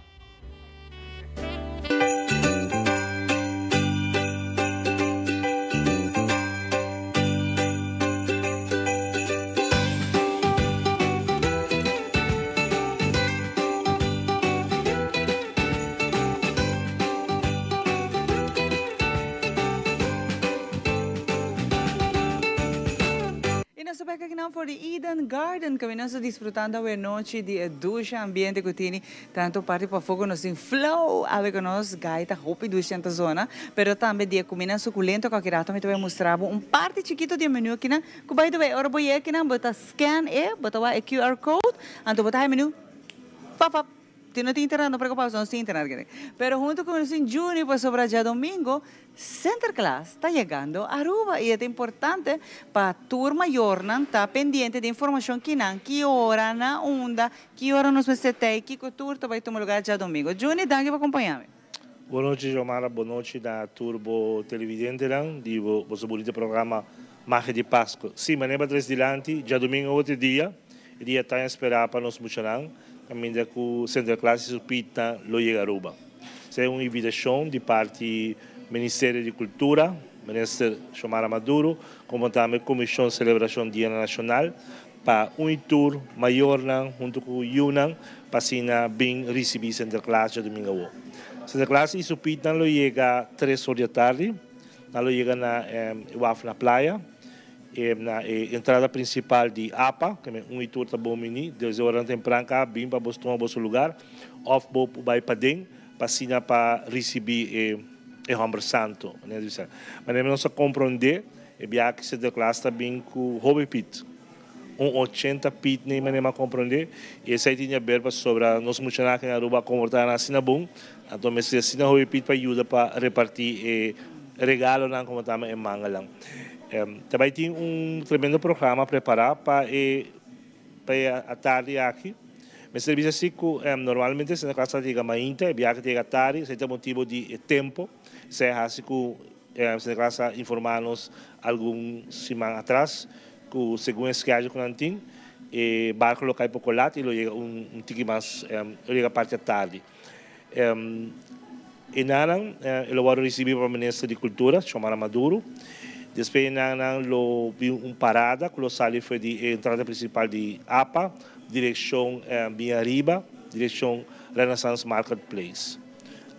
Nós aqui não for Eden Garden, que nós disfrutando a noite de ducha ambiente que tem tanto parte para fogo nós em flow, a ver que nós gaita hopi ducha na zona, pero também dia comida suculento que aqui também vai mostrar parte chiquito de menu aqui na, que by the way, ora boy aqui na, bota scan bota o QR code, anto bota menu, pap. Não tem internet, não preocupa, não tem internet. Pero junto com isso, em junho, para sobrar dia domingo, Center Class está chegando a Aruba e é importante para a turma jornal estar pendiente de informação que hora na onda, que hora nos visitei, que turma vai tomar lugar dia domingo. Juni, danke para acompanhar-me. Boa noite, Jomara. Boa noite da Turbo Televidente, de vosso bonito programa Magia de Páscoa. Sim, mas lembra três dilante, dia domingo outro dia, e dia está a esperar para nos mostrar. Caminho com o Centro Classe Supita lo chega a Aruba. É uma invitação de parte do Ministério de Cultura, Ministro Xiomara Maduro, como também a Comissão de Celebração Dia Nacional, para um tour maior junto com o Yunan, para assim bem receber Centro Classe domingo. Centro Classe Supita lo chega 3 horas da tarde, lo chega na praia. Na entrada principal de APA, que é um tour da Bomini, 2 horas temprano, bem para você tomar o lugar, off vai para dentro, para receber o Homem Santo. Mas nós compreender que se declara bem com o Hobby Pit. 80 pit nem maneira compreender, e essa tinha verba sobre nós mencionar que na Aruba comportar na Sinabum, então mas se assim Hobby Pit para ajuda para repartir regalo não como também em Mangalang. Também tem tremendo programa preparado para a tarde aqui. Mas serviço assim que normalmente se na casa chega mainta, e viaja chega tarde, se tem motivo de tempo, se é assim que se na casa informar-nos algum semana atrás, que segundo esse que com Antin, e barco local para colar e chega tique mais, chega parte da tarde. E nada, eu vou receber para o Ministro de Cultura, Xiomara Maduro. Depois vi parada, que sali foi de entrada principal de APA, direção Via Riba, direção Renaissance Marketplace.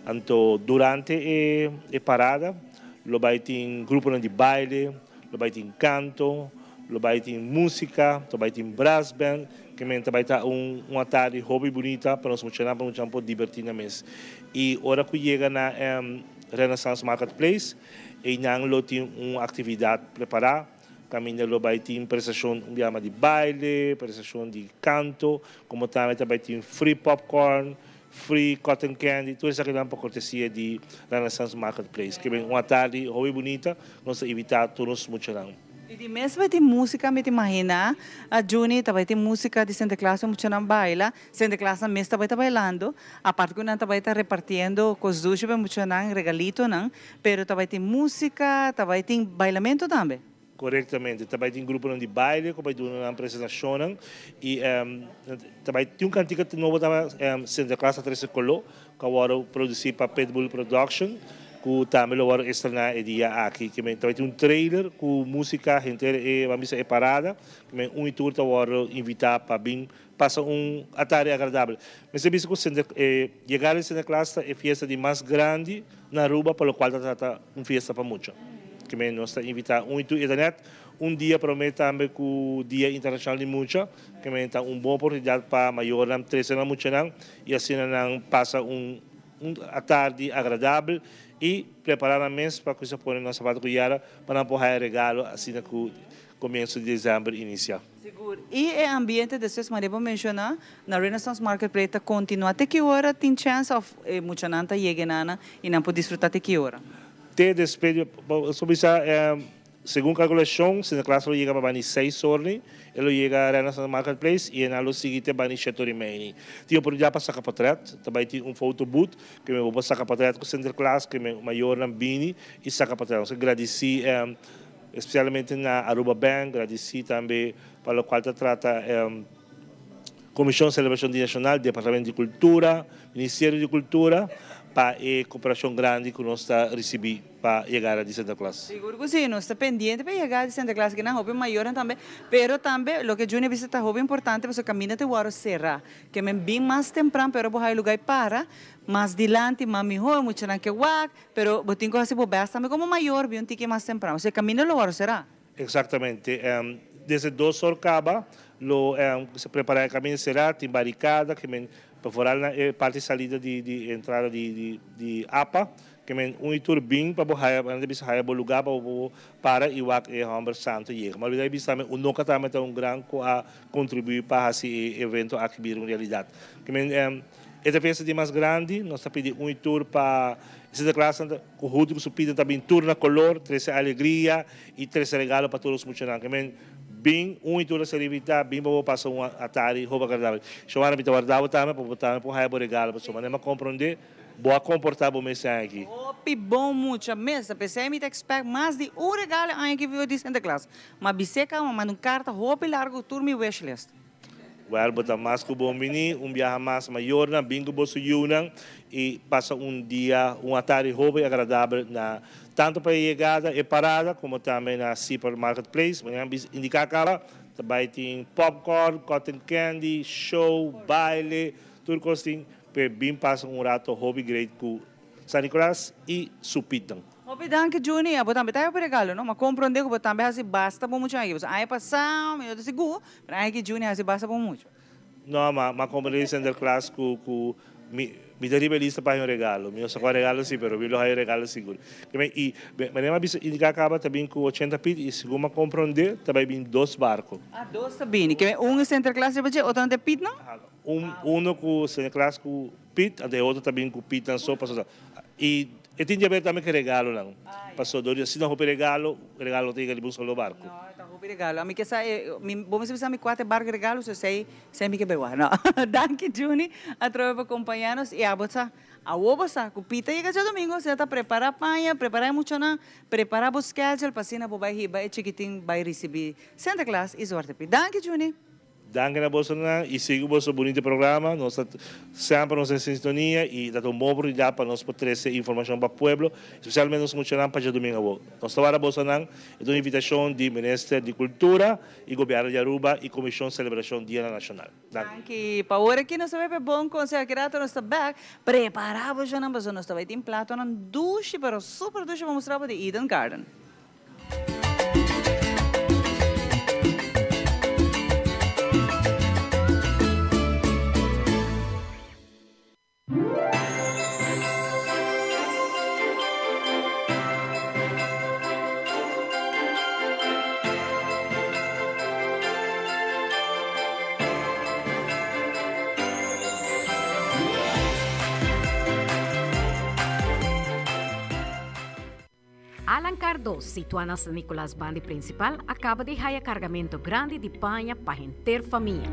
Então, durante a parada, vai ter grupo de baile, vai ter canto, vai ter música, vai ter brass band, que vai ter uma tarde hobby bonita para nos funcionar, para nos divertir na mesa. E a hora que chega na Renaissance Marketplace, e nanglo tem uma atividade preparada. Caminho vai ter prestação de baile, prestação de canto, como também vai ter free popcorn, free cotton candy, tudo isso aqui é por cortesia de Renaissance Marketplace, que é uma tarde muito bonita, nós evitamos todos muito não. E de mês vai ter música, me imagina, a Juni vai ter música de Santa Claus, muito não baila, Santa Claus na mês vai estar bailando, a parte que não vai estar repartindo coisas, muito não, regalito não, pero vai ter música, vai ter bailamento também. Corretamente, também tem um grupo de baile, que vai ter uma apresentação, e também tem um cantiga novo também, Santa Claus 13 Colô, que agora produzido para Pitbull Production, que também agora estrenar dia aqui, que também tem um trailer com música inteira e vamos dizer parada, que um tour agora invitar para vir passar tarde agradável. Mas se você chegar a Santa Claus é a festa de mais grande na Aruba, pelo qual trata uma festa para muitos. Que nós invitamos muito internet dia promete também que o Dia Internacional de Mucha, que está uma boa oportunidade para maior não trazer na mucha não e assim não passa a tarde agradável e preparar a mesa para que você põe nossa parte cuiara para não pôr regalo assim que o começo de dezembro inicial. Seguro. E o ambiente desses Maribo mencionar na Renaissance Marketplace continua até que hora tem chance of mucha nanta chegue nana e não pode desfrutar até que hora? Te despedir, sobre isso, segundo calculação, se a classe chega para 6 horas, ele chega a Renaissance Marketplace e na seguinte vai no Chateau Rimini. Tinha oportunidade para sacar portrait, também tinha um photo booth, que eu vou sacar portrait com o Center Class, que é o maior na Bini, e sacar portrait. Eu agradeci, especialmente na Aruba Bank, agradeci também para o qual trata Comissão de Celebração Nacional, Departamento de Cultura, Ministério de Cultura, para a cooperação grande que nós recebemos para chegar a Santa Claus. Seguro que sim, nós estamos pendentes para chegar a Santa Claus, que não é maior também, mas também, o que Júnior visita é importante, porque o caminho de Waro será, que é bem mais temprano, mas vou lugar para, mais dilante, mais melhor, muito não que wak, mas vou ter que fazer bobas também como maior, bem um tique mais temprano, o caminho de Waro será. Exatamente, desde 2 horas acaba, se prepara o caminho será, tem barricada, que para fora na parte de salida de entrada de APA, que um tour bem para o lugar para e o Humber Santo chega. Mas daí também o nunca também tem grande a contribuir para esse evento aqui vir em realidade. Que esta festa de mais grande, nós está pedindo um tour para essa classe com o Rudo que também tour na color, 13 alegria e 13 regalo para todos os funcionários. Bem, tour a celebridade, bem para passar tarde roupa agradável. Chamar-me para guardar também, para botar para o regalo, para pessoa, mas compreender, boa comportar o mês aqui. Opi, bom muito, mesa, pensei me expect mais de regalo aqui viu de Santa Claus. Mas biseca, mas uma carta, roupa largo, turma e wishlist. Well, botar mais que bom mini, viagem mais maior na bingo bolso yunan e passa dia, tarde roupa agradável na tanto para a chegada e parada, como também na Super Marketplace. Mas indicar acaba, também tem popcorn, cotton candy, show, baile, tudo assim, para bem passar rato hobby great com San Nicolás e Supitan. Hobby danke Juni, abo também tayo regalo, no? Mas compreender que também assim basta por muito aí. Aí passar, eu disse gu, mas aí que Juni assim basta por muito. Não, mas compreender Santa Claus com mi daria lista para um regalo. Eu só regalo sim, mas eu vou regalo seguro. E mas indicar acaba também com 80 pit e segundo compreender também vem 2 barcos. Ah, 2 também. Que é Santa Claus de outro não tem pit não? Com Santa Claus com pit, e outro também com pit não só passou. E tem que ver também que regalo não. Passou 2 dias, se não roupa regalo tem que ir buscar o barco. Regalo. A mim que sai, vamos ver se me 4 barcos regalos, eu sei, sempre que bewa. Não. Danke Juni, a trova para acompanhar-nos e a botar. A obosa, cupita e cada domingo você está preparar panha, preparar muito na, preparar o schedule para cima para vai chiquitinho vai receber Santa Claus e sorte. Danke Juni. Danke na bolsa e siga o vosso bonito programa. Nós sempre nos em sintonia e dá uma boa oportunidade para nós poder trazer informação para o povo, especialmente nos funcionários para o domingo. Nós estamos na bolsa é uma invitação do Ministério de Cultura e Governo de Aruba e Comissão de Celebração Dia Nacional. Danke. Para agora aqui nós vamos bom conselho que nós estamos back preparamos já na base nós estamos em plato na duche, pero super duche vamos mostrar para o Eden Garden. 2, situada na Nicolas Bandi Principal, acaba de haya cargamento grande de panha para ter família.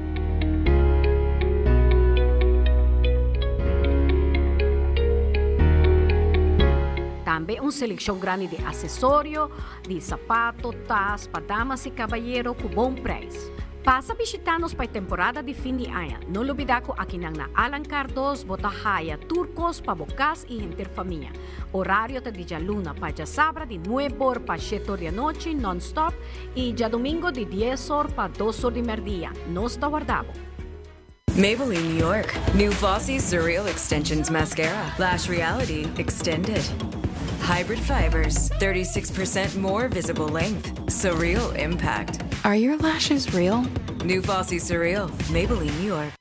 Também uma seleção grande de acessórios, de sapato, tas, para damas e cavalheiros com bom preço. Passa a visitar-nos para a temporada de fim de ano. Não olvidar que aqui na Alan Cardos, Botahaya, Turcos, para bocas e enter família. Horário de dia luna para dia sábado de 9 horas para 7 horas da noite, non-stop, e dia domingo de 10 horas para 2 horas de merdia. Nós está guardado. Maybelline New York. New Glossy Surreal Extensions Mascara. Lash Reality Extended. Hybrid fibers. 36% more visible length. Surreal impact. Are your lashes real? New Glossy Surreal. Maybelline New York.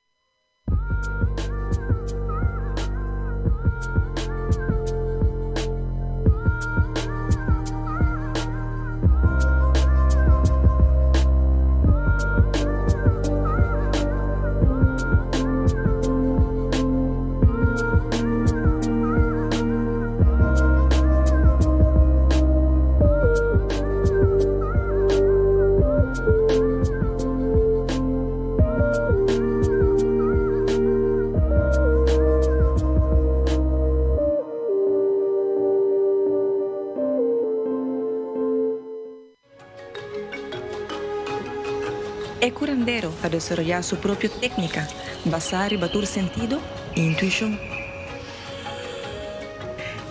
El curandero a desarrollar su propia técnica, basada en batur sentido e intuición.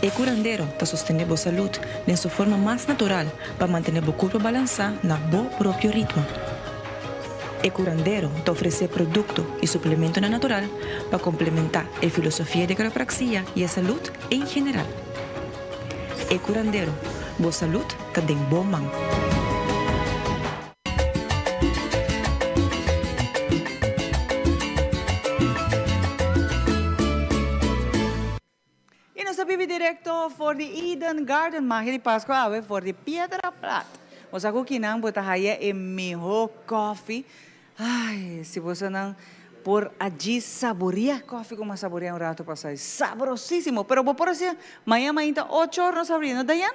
El curandero está sosteniendo salud en su forma más natural para mantener el cuerpo balanceado en su propio ritmo. El curandero te ofrece productos y suplementos natural para complementar la filosofía de quiropraxia y la salud en general. El curandero, boa salud está en buen mano. Vive directo for the Eden Garden, Magia de Páscoa, ave for the Piedra Plata. Você sabe que não botar aí é melhor coffee. Ai, se você não por allí saborear coffee como saborear rato passado, saborosíssimo. Pero vou por assim, amanhã ainda 8 horas nós abrimos, Dayan?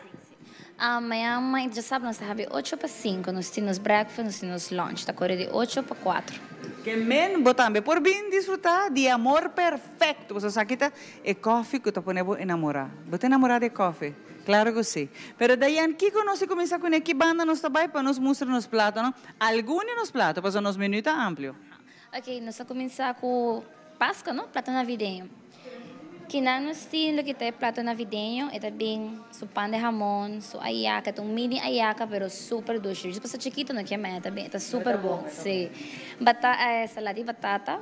Amanhã, já sabe, nós estamos 8 para 5, nós temos breakfast, nós temos lunch, está correndo de 8 para 4. Que men, botambe por bem desfrutar de amor perfeito. Você sabe que é coffee que tu ponemos enamorar. Você enamorar de coffee? Claro que sim. Pero Dayan, que nós começar com que banda nós trabalha para nos mostrar nos pratos, não? Alguns nos pratos, para nos minutos amplo. Ok, nós vamos começar com Páscoa, não? Prato navideño. Que não estilo que tem prato navideño, é também su pan de jamón, su ayaca, um mini ayaca, pero super dulce. Se você chiquito não quer mais, também está super bom. Sim. Salada de batata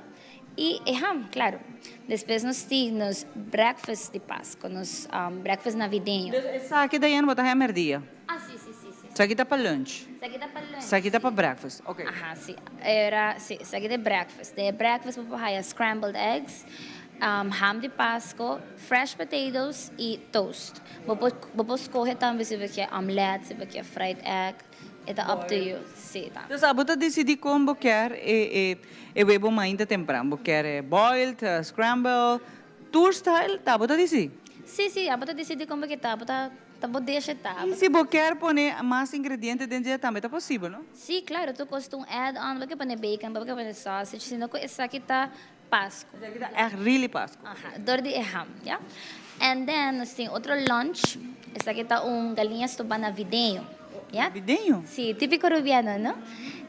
e ham, claro. Depois nós temos breakfast de Páscoa, nos breakfast navideño. Essa aqui daí não botar merdia. Ah, sim. Isso aqui está para lunch. Isso aqui está para lunch. Isso aqui está para breakfast. Ok. Sim. Isso aqui é breakfast. De breakfast vou pôr scrambled eggs. Ham de Páscoa, fresh potatoes e toast. Vou escolher também se você quer omelette, se você quer fried egg. It's up to you. Sim, tá. Então, você decide como quer e bebo ainda temprano. Quer boiled, scramble, tour style, tá? Você decide? Sim, você decide como que tá. Você deixa tá. E se você quer pôr mais ingredientes dentro também, tá possível, não? Sim, claro. Tu costuma add-on, você pôr bacon, você pôr sausage, senão isso aqui tá Páscoa. É really Páscoa. Dor de ham, yeah? And then, nós temos outro lunch. Esse aqui tá galinha estubada navideño. Yeah? Navideño? Sim, típico rubiano, não?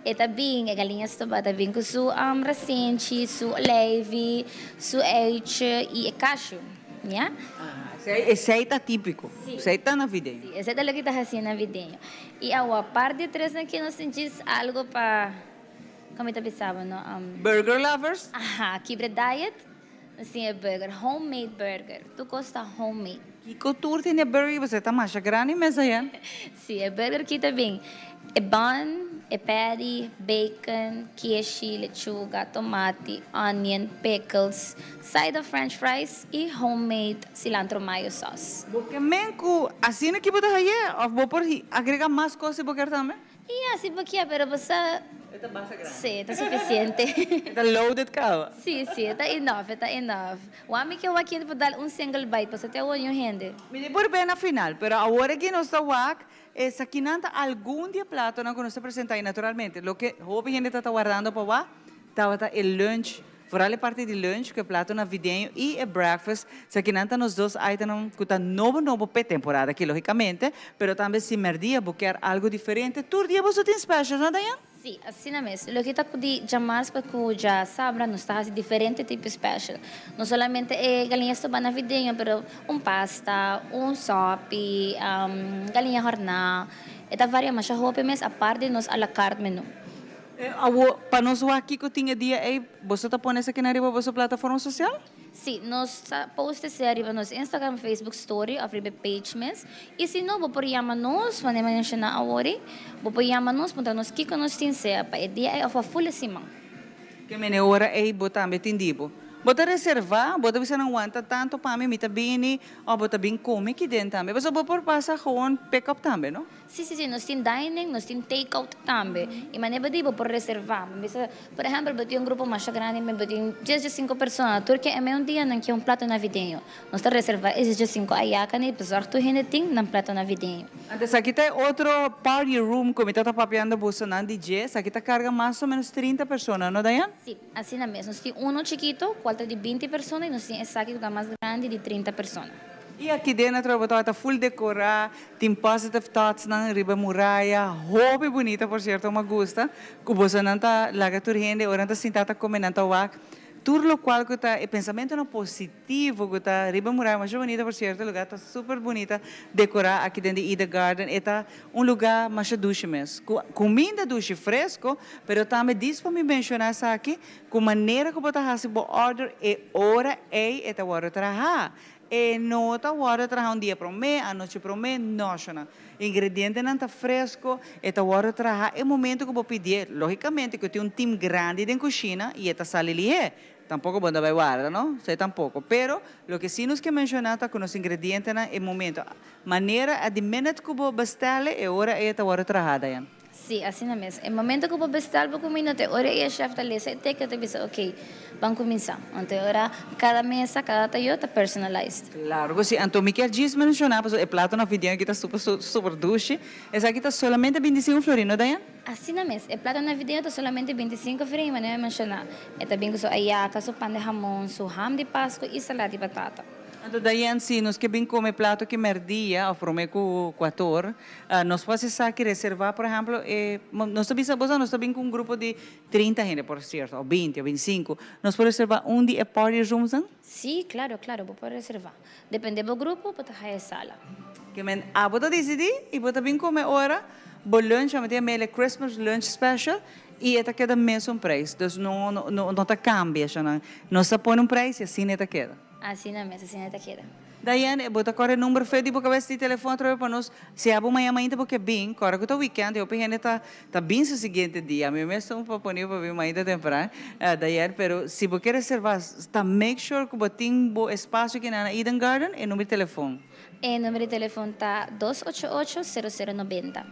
E também, galinha estubada também com su racenchi, su leve, su eiche e cashew. Yeah? Esse aí tá típico. Esse aí tá navideño. Sim, esse é o que tá assim navideño. E a parte de três aqui nós sentimos algo para... Como eu pensava, não? Burger lovers? Kibre diet. Assim, é burger. Homemade burger. Tu gosta homemade. Que cultura tem burger? Você tá mais grande, mas aí? Sim, é burger aqui também. É bun, é patty, bacon, queijo, lechuga, tomate, onion, pickles, side of french fries e homemade cilantro mayo sauce. Porque mesmo assim que você aí, ou vou agregar mais coisas se você quer também? Sim, assim porque, pero você... Esta base grande. Sí, está suficiente. Esta loaded ka. Sí, está enough, está enough. Wami que eu aqui para dar single bite, para você ter o gente. Me por bem na final, pero agora que nós está wak, essa quinanta algum dia plato não que nós apresentar naturalmente. Lo que a gente está guardando para lá, tá o lunch. Vooral a parte de lunch, que é prato navideño e é breakfast, se aqui não nos dois items que está novo para temporada aqui, logicamente, pero também se merdia buscar algo diferente. Tu dia você tem special, não, Dayan? Sim, assim mesmo. O que está de chamar para que já sabra, nós está diferente tipo special. Não somente é galinha soba navideño, pero pasta, sope, galinha hornada, eta varia mais a roupa mesmo a parte de nós à la carte menu. Para nós aqui que tinha dia, você está pondo isso aqui na riba da sua plataforma social? Sim, nós postamos arriba no Instagram, Facebook Story, a riba page mesmo. E se não, vou chamar nós, quando mencionar agora, vou chamar nós, para nós que nós temos para o dia é a full simão. Que me hora é botar metindibo. Bota reservar, bota bisa não aguenta tanto para mim, mita bini, ou bota bem come aqui dentro também. Você pode passar com pick-up também, não? Sim, nós temos dining, nós temos take-out também. E maneira de por reservar. Por exemplo, botei grupo mais grande, me botei 15 pessoas. Porque é um dia em que é prato navideño. Nós estamos reservando esses 5 ayaca, né? Pessoal, tu gente tem prato navideño. Antes aqui tem outro party room, como está papiando bolsa na DJ. Aqui está carga mais ou menos 30 pessoas, não, Dayan? Sim, assim mesmo. Nós temos chiquito, de 20 pessoas e nós temos esse aqui que é mais grande de 30 pessoas. E aqui dentro está full decorado, tem positive thoughts na riba muralha, roupa bonita, por certo, me gusta. Que você não está lá que gente, ou não está sentada comendo wak. Tudo o qual que está, o pensamento não positivo que está riba muralha, mais bonita, por certo, o lugar está super bonita, decorado aqui dentro de Eden Garden, está lugar mais duche mesmo. Comida duche fresco, pero também diz para me mencionar isso aqui, com maneira que você faz o order e hora é esta hora trabalhar. E não está hora trabalhar dia para mim, a noite para mim, não. Ingrediente não está fresco, esta hora trabalhar é o momento que eu vou pedir. Logicamente, que eu tenho time grande na cozinha e esta sala ali é. Tampoco bom vai guardar, não? Sei tampouco. Pero, o que sim nos que mencionar está com os ingredientes é o momento. Maneira, de minuto que eu vou bestar, é hora é esta hora trabalhar. Sim, assim mesmo. No momento que eu vou bestar, vou comer, hora é a chefe da lista, até que eu te disse, ok, vamos começar. Então, agora, cada mesa, cada tayo está personalized. Claro, sim. Então, me quer dizer, mencionar, o prato na vidinha aqui está super duche. Essa aqui está solamente 25 florins, Dayan? Assim mesmo. O prato na vidinha está solamente 25 florins, mas não é mencionar. É também com ayaca, pão de jamón, ham de Páscoa e salada de batata. Então, Dayan, se nós queremos comer prato que merdia, ou promê com 14, nós podemos aqui reservar, por exemplo, nós também com um grupo de 30 gente, por certo, ou 20, ou 25, nós podemos reservar dia party rooms, não? Sim, claro, vou poder reservar. Depende do grupo, pode ter a sala. Que vou decidir e vou também comer hora, bom lunch, vamos ter a Christmas lunch special, e esta queda mesmo preço, então não está cambia, não está pondo preço e assim esta queda. Assim na mesa, assim na queda. Dayan, bota agora o número feio, porque a vez de telefone para nós, se abre uma chamada porque bem, agora que o weekend, eu penso que está bem o seguinte dia, eu mesmo estou para pôr para vir uma ida temprana, Dayan, pero se você quer reservar, está make sure que você tem espaço aqui na Eden Garden e número de telefone. O número de telefone está 288-0090.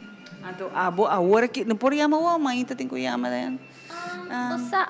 Então, agora que, não pode chamar uma mãe, tem que chamar, Dayan? Nossa,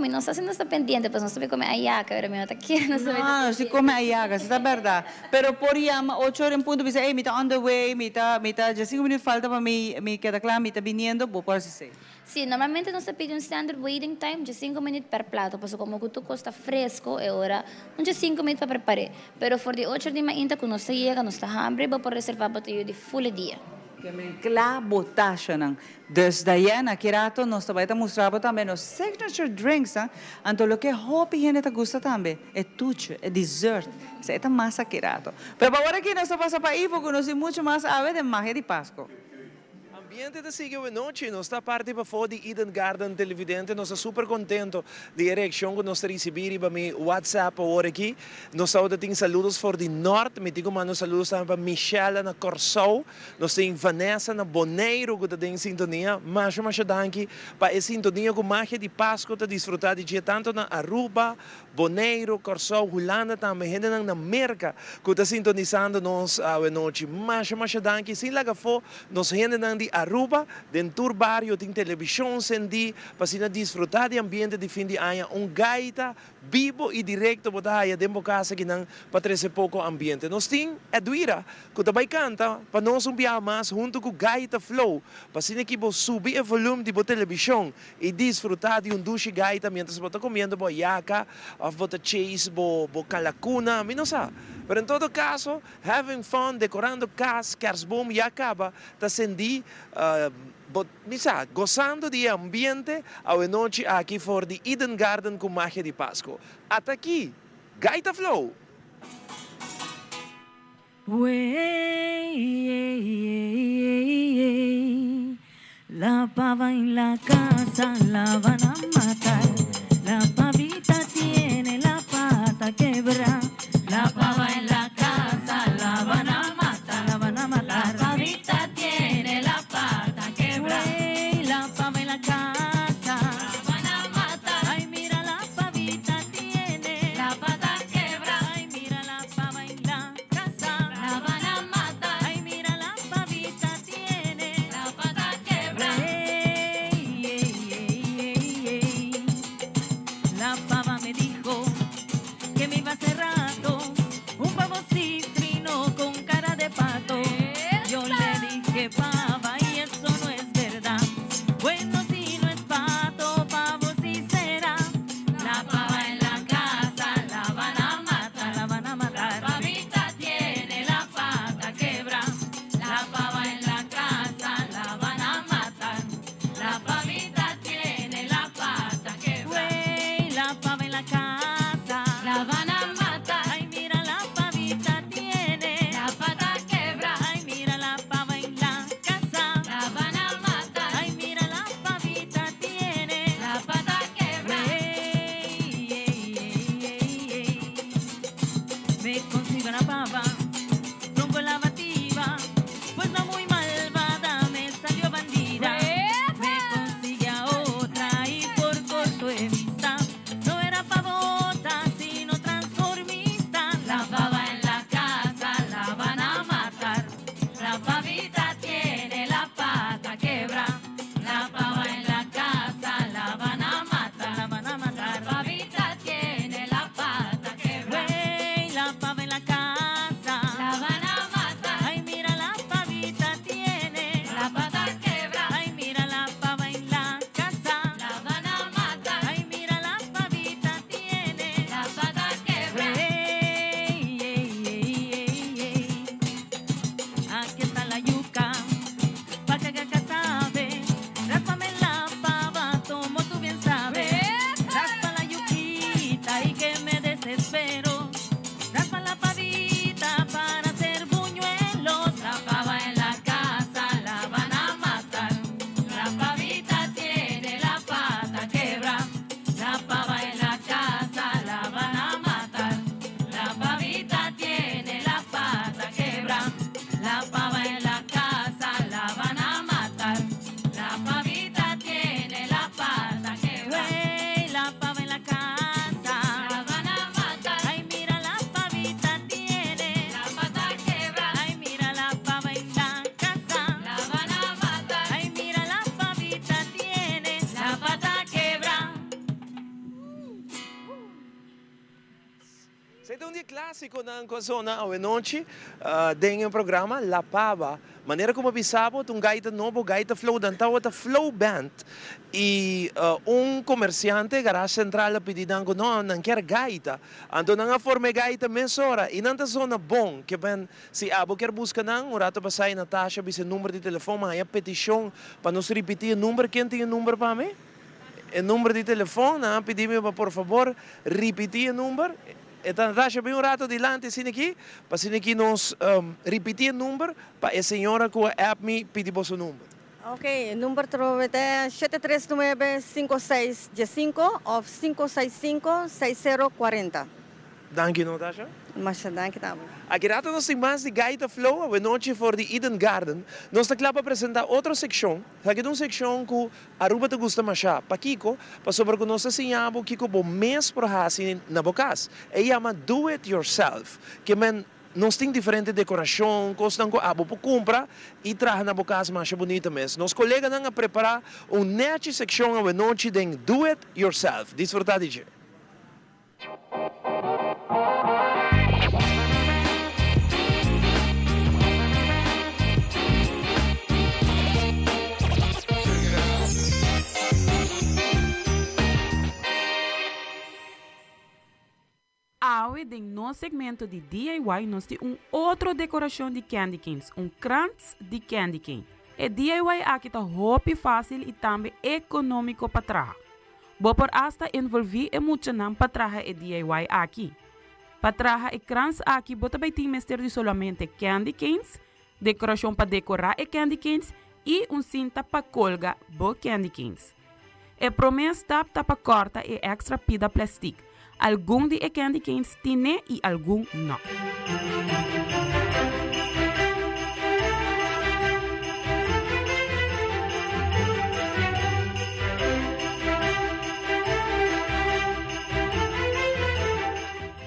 não sei se não está pendiente, mas não sabe como é ayaca, era meu aqui, não sabe. Não, se come ayaca, isso é verdade. Pero por chamar 8 horas em ponto, dizer, ei, me está on the way, me está, já 5 minutos falta para me quedar claro, me está vindo, vou pode ser. Sim, normalmente nós pedimos standard waiting time de 5 minutos per prato, porque como tu custa fresco, é hora, não de 5 minutos para preparar. Pero for de 8 de manhã, quando nós chega, nós está hambre, vou por reservar para tu de full dia. Que me clabotasha nang. Dus dayan, akirato, nós também está mostrando também os signature drinks, então o que hopi gente tá gusta também é tuche, é dessert, isso é mais akirato. Pero agora que nós passa para Ivo, conhece muito mais a ver de magia de Páscoa. Ambiente da Sigua Noche, nós está parte para fora de Eden Garden Televidente, nós estamos super contento de a reação que nós recebemos para meu WhatsApp agora aqui. Nós temos saludos for de Norte, me digo mano saludos também para Michelle na Corsou, nós temos Vanessa na Boneiro que está em sintonia, mas danke para a sintonia com magia de Páscoa está desfrutar de dia tanto na Aruba, Boneiro, Corsou, Holanda também, gente na Merca que está sintonizando nós a noite, mas danke, sem laga for, nós gente de Aruba, dentro do barrio, tem televisão sendi, para desfrutar do ambiente de fim de ano, gaita vivo e direto para a dentro casa que não para trazer pouco ambiente. Nós temos Edwira, que também canta, para nós mais junto com Gaita Flow, para que você subir o volume de televisão e desfrutar de duche gaita mientras você está comendo boiaca, ou você chase calacuna, não sei. Pero em todo caso, having fun, decorando casa, kersboom e acaba, está sendo gozando de ambiente a noite aqui for the Eden Garden com Magia de Páscoa. Até aqui, Gaita Flow. La pava en la casa la van a matar. La pavita tiene la pata quebrada. La pava en la casa la van a matar. La van a matar. La pavita tiene la pata quebrada. La pava en la casa la van a matar. Ay, mira, la pavita tiene la pata quebrada. Ay, mira, la pava en la casa la van a matar. Ay, mira, la pavita tiene la pata quebrada. La pava me dijo que me iba a hacer rato un pavo citrino con cara de pato. Yo le dije, pava, y eso no es verdad. Bueno, si no es pato, pavo sí será. La pava en la casa la van a matar, la van a matar. La pavita tiene la pata quebrada. La pava en la casa la van a matar. La pavita tiene la pata quebrada. Güey, la pava en la casa la van a matar. Ay, mira, la pavita tiene la pata quebrada. Ay, mira, la pava en la casa la van a matar. Ay, mira, la pavita tiene la pata quebrada. Me consigo una pava con lavativa, pues no muy malvada, me salió bandida. Me consigue a otra y por corto de vista no era pavota, sino transformista. La pava en la casa la van a matar. La pavita tiene la pata quebrada. La pava en la casa la van a matar. La van a matar. La pavita tiene la pata quebrada. Güey, la pava en la casa la van a matar. Ay, mira, la pavita tiene la pata quebrada. Ay, mira, la pava en la casa la van a matar. Ay, mira, la pavita tiene la pata quebrada. Aquí está la yuca, pa' que acá sabe. Ráspame la pava, como tú bien sabes. Raspa la yuquita y que me desespero. Raspa la pavita para hacer buñuelos. La pava en la casa la van a matar. La pavita tiene la pata quebrada. La pava en la casa la van a matar. La pavita tiene la pata quebrada. La pava en la casa la van a matar. La pavita tiene la pata quebrada. Güey, la pava en la casa la van a matar. Ay, mira, la pavita tiene la pata quebrada. Ay, mira, la pava en la casa la van a matar. Ay, mira, la pavita tiene la pata quebrada. Ito un dia clássico ng Quezona o noche dentro do programa La Pava. Maneira como bisabo, gaita novo, gaita flow, dantawa ta flow band. E comerciante garage central pedidan ko no, nang quer gaita. Ando nga forme gaita mesora. E nanta zona bom, que ben si abo quer busca nang, urato pasay Natasha, bisa número de telefone, maya petition, para nos repetir o número, quem tem o número para mim? O número de telefone, pedimos para por favor, repetir o número. Então, Natasha, bem um rato adiante, assim aqui, para assim aqui nós repetir o número, para a senhora que a app me pedir o número. Ok, o número é 739-5615 ou 565-6040. Dank je, Natasha. Mas dank je, Tabo. Aqui rato nós temos mais de Gaita Flow, a noite for the Eden Garden. Nós estamos lá para apresentar outra secção. Aqui é uma secção que a Aruba te gusta mais, para Kiko, para sobre que nós ensinamos Kiko o mês para assim na bocas. É chama Do It Yourself, que men nós temos diferente decoração, costam com abo por compra e traz na boca mais bonita mesmo. Nos colegas não preparar net section a noite de do it yourself. Desfrutar de Awe, no segmento de DIY, nós temos outra decoração de candy canes, krantz de candy cane. E DIY aqui está hopi fácil e também econômico para trabalhar. Bo por hasta envolver e muito não para trabalhar e DIY aqui. Para trabalhar e krantz aqui, bota vai ter mestre de solamente candy canes, decoração para decorar e candy canes e cinta para colgar bo candy canes. E promessa tá para corta e extra pida plástico. Algum de candy canes tem e algum não.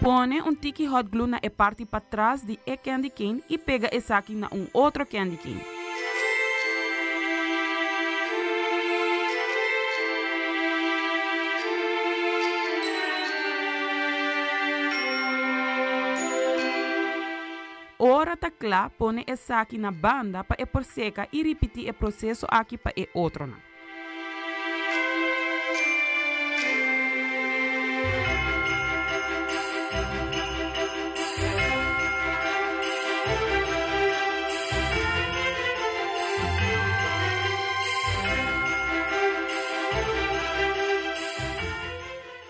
Pone tiki hot glue na parte para trás de candy cane e pega esse aqui na outro candy cane. Ora tá claro, pone essa aqui na banda para por seca e repetir o processo aqui para outro não.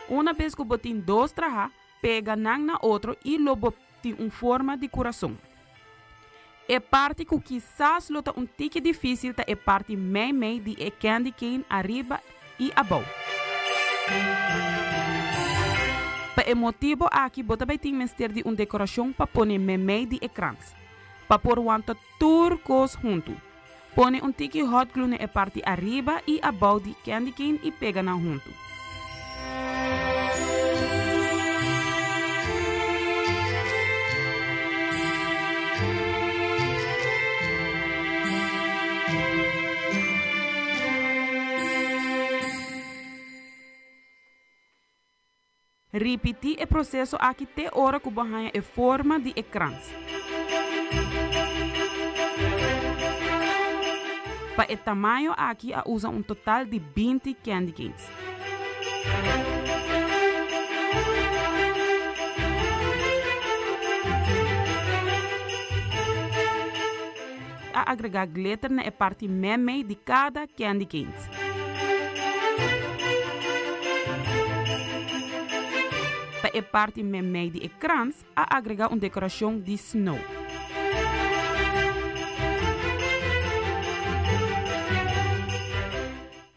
Uma vez que botin dois trajes, pega na outro e lo botin forma de coração. É parte que quizás lota tique difícil é parte meio de candy cane arriba e abaixo. Para o motivo aqui, bota vai ter mestre de decoração para pôr meio de krantz. Para pôr wanta turcos junto. Pone tique hot glue na parte arriba e abaixo de candy cane e pega na junto. Repetir o processo aqui até a hora que banha a forma de krantz. Para o tamanho aqui, usa total de 20 candy canes. A agregar glitter na parte meio de cada candy canes. Para a parte meio de krantz, a agregar decoração de snow.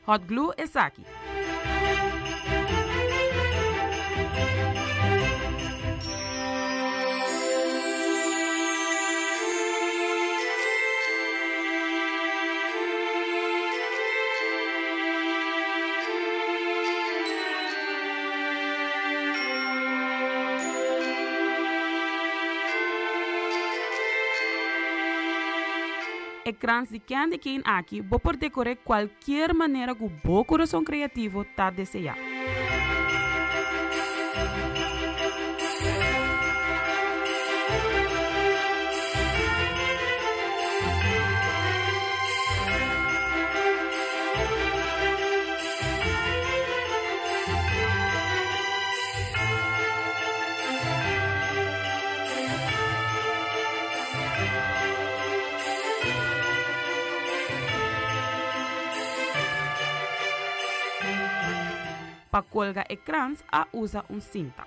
Hot glue é aqui. E krantz de candy cane aqui, vou por decorar qualquer maneira que o bom coração criativo está desejando. Para colgar o krantz, usa cinta.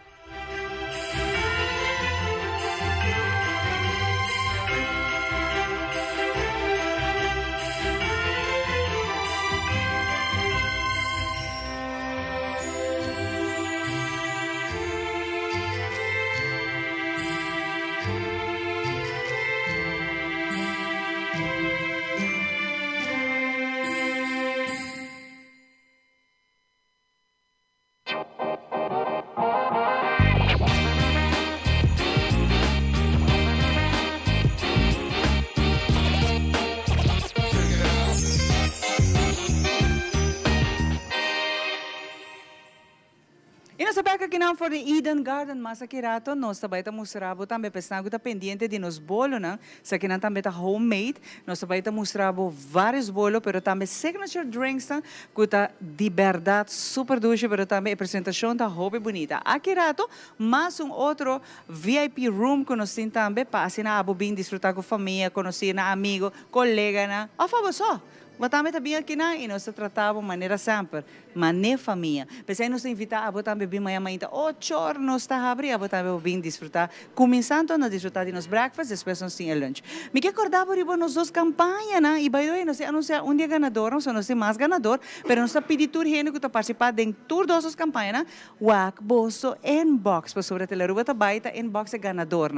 saber que não for Eden Garden, mas aqui rato nós também estamos mostrando também pensando que pendiente de nos bolos, não? Se aqui não também tá homemade, nós também estamos mostrando vários bolos, pero também signature drinks, que tá de verdade super doce, pero também a apresentação tá hobby bonita. Aqui rato, mais outro VIP room que nós temos também para assim na abo bem desfrutar com família, conhecer na amigo, colega, na. A favor só. Batame também aqui na e nós tratamos de maneira sempre, maneira família. Pensei nós invitar a botar bebê manhã ainda 8 horas nós está abrir a botar bem desfrutar, começando a desfrutar de nos breakfast, depois nós temos lunch. Me que acordava riba nos duas campanhas, na e by the way nós anunciar dia ganador, nós temos mais ganador, pero nós pedir tour gente que está participar de tour das campanhas, wak bosso inbox, para sobre a teleruba tá baita inbox é ganador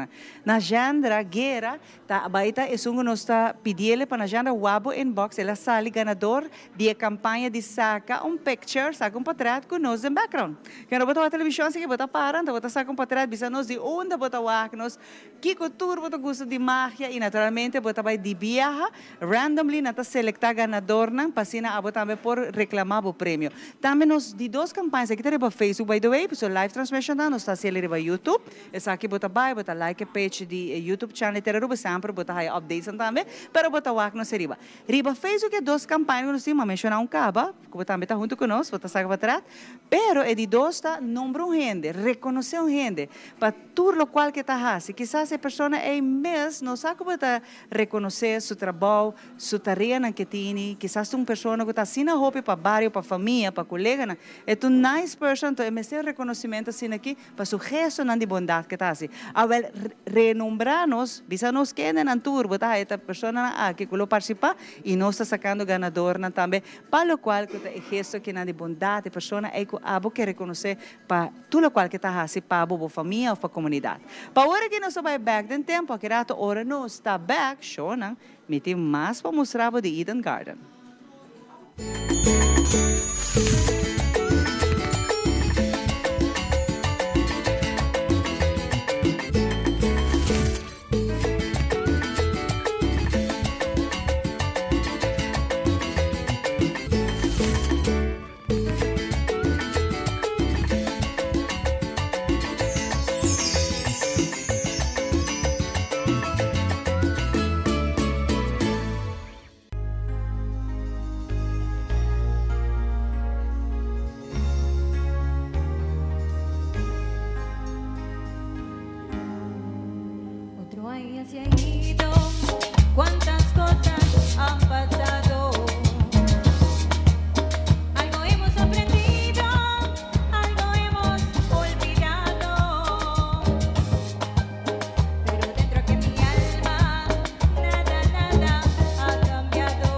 na Jandra Guerra tá baita é sungo nós está pedir para na Jandra wabo inbox ela sali ganador de campanha de saca picture, saca portrait com nós em background. Quando botar a televisão, se botar para, botar saca portrait, bisa nós de onde botar o nós, que cultura botar gosto de magia e naturalmente botar vai de viaja, randomly nata selectar ganador não, passina a botar por reclamar o prêmio. Também nós de duas campanhas aqui tem Facebook by the way, so live transmission nós está sendo riba YouTube, essa aqui botar like a page de YouTube channel ter sempre botar aí updates também, para botar o nós riba. Riba Facebook duas campanhas nós temos mencionar caba, que também está junto conosco, está saca para trás, pero é de dois está número gente, reconhecer gente, para tudo o qual que está fazendo, quizás a pessoa é mesmo, não sabe como está reconhecer seu trabalho, sua tarefa que tem, quizás uma pessoa que está assim na roupa para bairro, para família, para colega, é um nice person, então é mesmo reconhecimento assim aqui, para seu gesto de bondade que está assim. Agora, renombrar-nos, bisa nos quedem na tour, botar essa pessoa aqui que participa e nós está sacando ganador também, para o qual que é gesto que de bondade, a pessoa é que abo que reconhecer para tudo o qual que está assim para a família ou para a comunidade. Para agora que nós vai back den tempo, que rato hora nós está back, show não, me tem mais para mostrar de Eden Garden. Cuántas cosas han pasado, algo hemos aprendido, algo hemos olvidado, pero dentro que mi alma nada ha cambiado.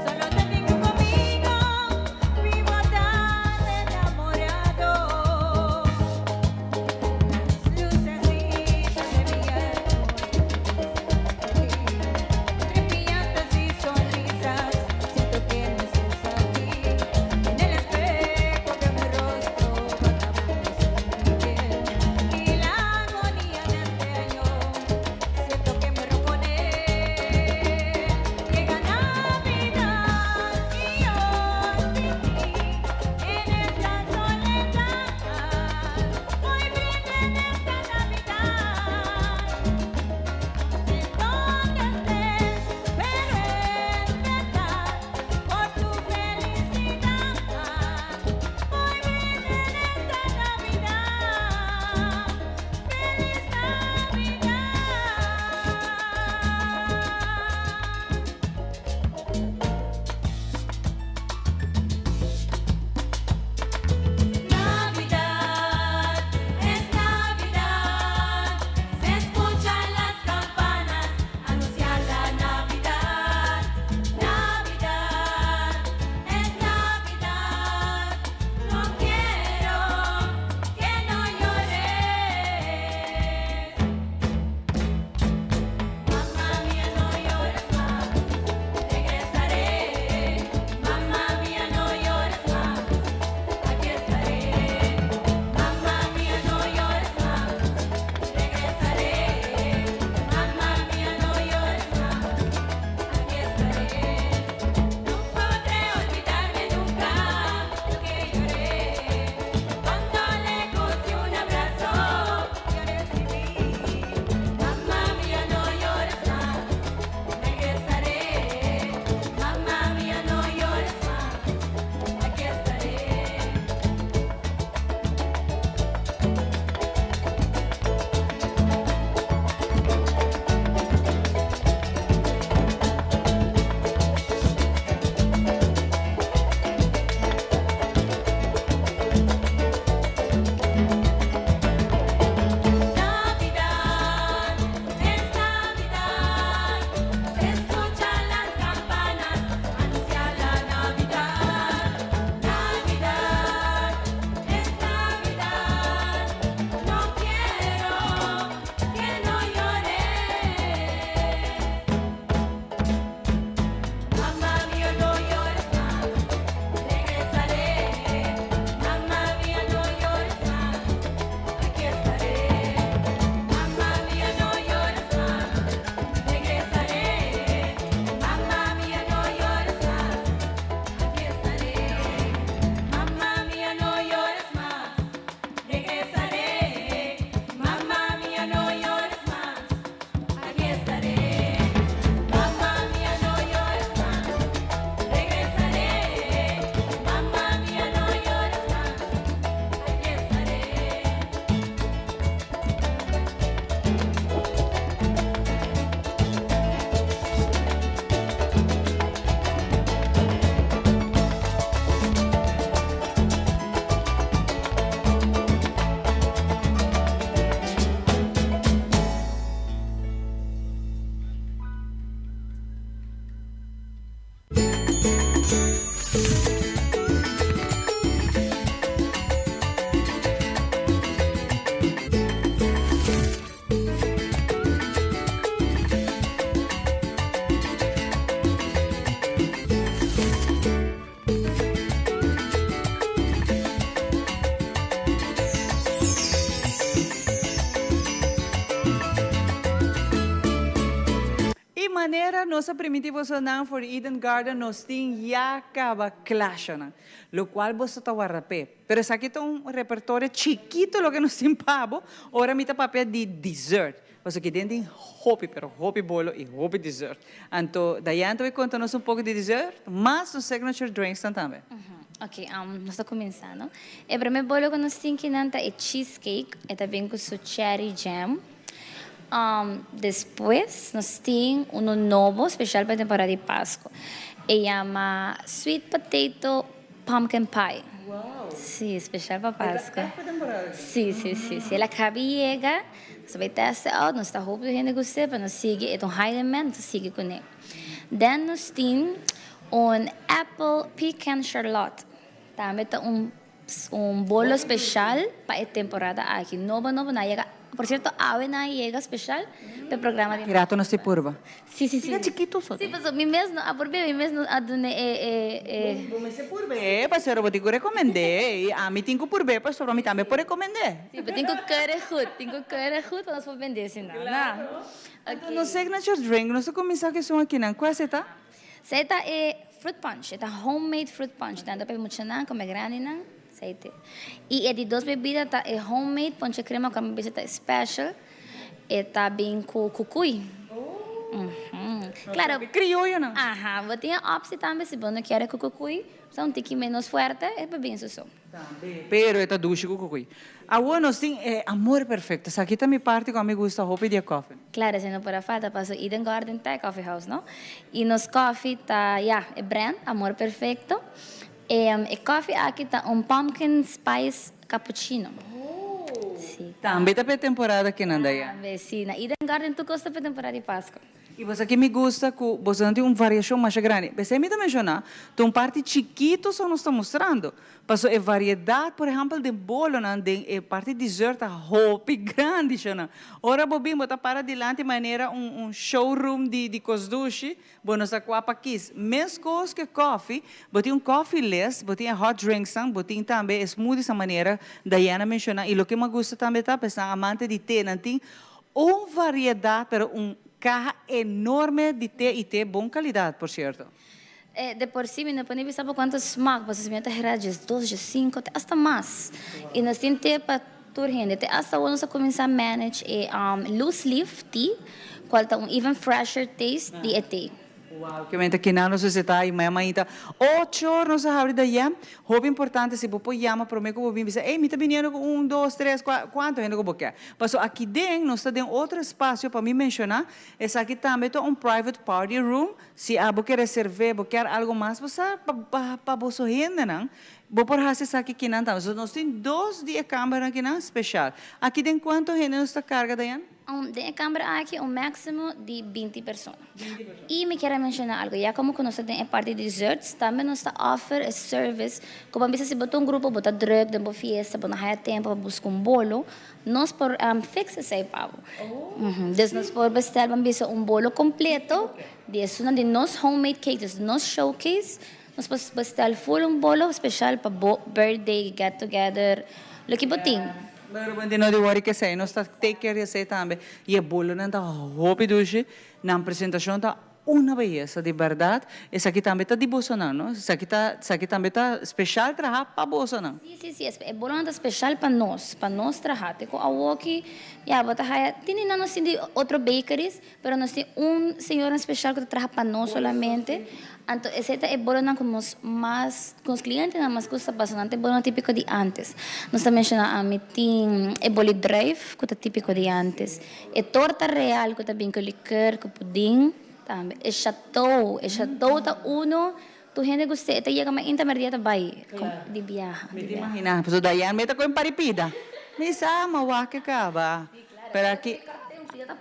Solo te tengo conmigo, vivo tan enamorado. Lucecitas de mi alma. nossa primitivo sonang for Eden Garden nos ting yakaba clashona, lo cual vos está guarapé. Pero essa aqui um repertório chiquito lo que nos impavo, ora mita papel de dessert. Você que tem hopi, pero hopi bolo e hopi dessert. Então, daí então conta-nos pouco de dessert, mas os signature drinks também. Ok, nós estamos começando. O primeiro bolo que nós temos é cheesecake, e também com seu cherry jam. Depois, nós temos novo, especial para a temporada de Páscoa. E chama Sweet Potato Pumpkin Pie. Wow! Sim, especial para Páscoa. Sim. Ela acaba de chegar, você vai testar, nós estamos roubando a gente gostar, para nós seguir, é highlight, nós seguir com ele. Then, nós temos apple pecan charlotte. Também tem bolo especial para a temporada aqui. Novo, na chega. Por cierto, ave na llega especial para o programa de... Kirato na si purba. Sí. Fica chiquito só. Sí, pues mi mesmo, mi mesmo adune Bom, esse purbe, parceiro, vou te recomendar. A mim tenho purbe, pastor, a mim também pode recomendar. Sim, mas tenho que querer goed para nós vender, senão. Claro. Então, no signature drink, nós começamos que são aqui, não? Qual é essa? Essa é fruit punch, é homemade fruit punch. Tanto para muito não, como grande não. E é de duas bebidas, tá? É homemade, ponche crema com uma bebida special. E tá bem com cucuy. Claro. Criollo, não? Aham, vou ter a opção também, se você não quer com cucuy, só um tique menos forte, é bem isso só. Pero é doce com cucuy. Agora nós temos amor perfeito. Essa aqui também parte com a me gusta hopi de coffee. Claro, se não para falta, passo Eden Garden Thai Coffee House, não? E nos coffee tá, é brand, amor perfeito. E coffee aqui tá pumpkin spice cappuccino. Sim. Também tá para temporada aqui na Daia. Sim, na Eden Garden tu gosta para temporada de Páscoa. E você aqui me gusta que você tem uma variação mais grande. Você me mencionar, tem parte chiquito só nos está mostrando. Passou a variedade, por exemplo, de bolo, de parte de dessert, hopi grande, chana. Ora, bobinho, bota para adiante maneira showroom de cosduche, bueno, sa quapa quis. Mesmo coisa que coffee, botem coffee less, botem hot drinks, botem também smoothie sa maneira, Diana mencionar. E o que me gusta também tá, pensar amante de té, não tem uma variedade, pero caja enorme de té e té bom qualidade, por certo. De por si, me pone pensar por quantos smack, você me terá de 2, de 5, até mais. E nós temos té para toda gente. Até hoje nós começamos a manage loose leaf tea, qual tá even fresher taste de té. Wow, que mente que não se está aí, mas ainda 8 horas a abrir daí. Houve importante se você chama para mim que você diz, ei, me está vindo com 1, 2, 3, 4, quanto gente que você quer. Mas aqui dentro nós temos outro espaço para mim mencionar. Esse aqui também é private party room. Se você quer reservar, você quer algo mais, você para você gente, não? Vou por fazer aqui que não estamos. Nós temos 2 de câmera aqui não especial. Aqui dentro quanto gente nós está carga daí? De câmera aqui máximo de 20 pessoas. E me quero mencionar algo, já como nós temos a parte de desserts, também nós offer service, como bisa se botar grupo, botar drug, de boa fiesta, botar high tempo, para buscar bolo, nós por fixa esse pavo. Então nós por bestar bisa bolo completo, de nós homemade cakes, de nós showcase, nós podemos bestar full bolo especial para birthday, get together, lo que botin. Pero quando não de worry que sei, nós está take care de sei também. E a bolo não está hopi doce, na apresentação está uma beleza de verdade. Essa aqui também está de bolsa não? Essa aqui também está especial para para bolsa não? Sim, é bolo não especial para nós trabalhar. Com a aqui, bota tem não nós de outro bakeries, pero nós tem senhor especial que trabalha para nós solamente. Então, esse é bolo com os clientes, mas custa bastante bolo típico de antes. Nós também mencionamos tem bolo drive, que é típico de antes. É torta real, que também com licor, com pudim. Também. É chateau tá uno. Tu gente gosta, esta chega mais intermediata vai de viagem. Me imagina, pues daí a meta com paripida. Me sama, wake acaba. Pero aqui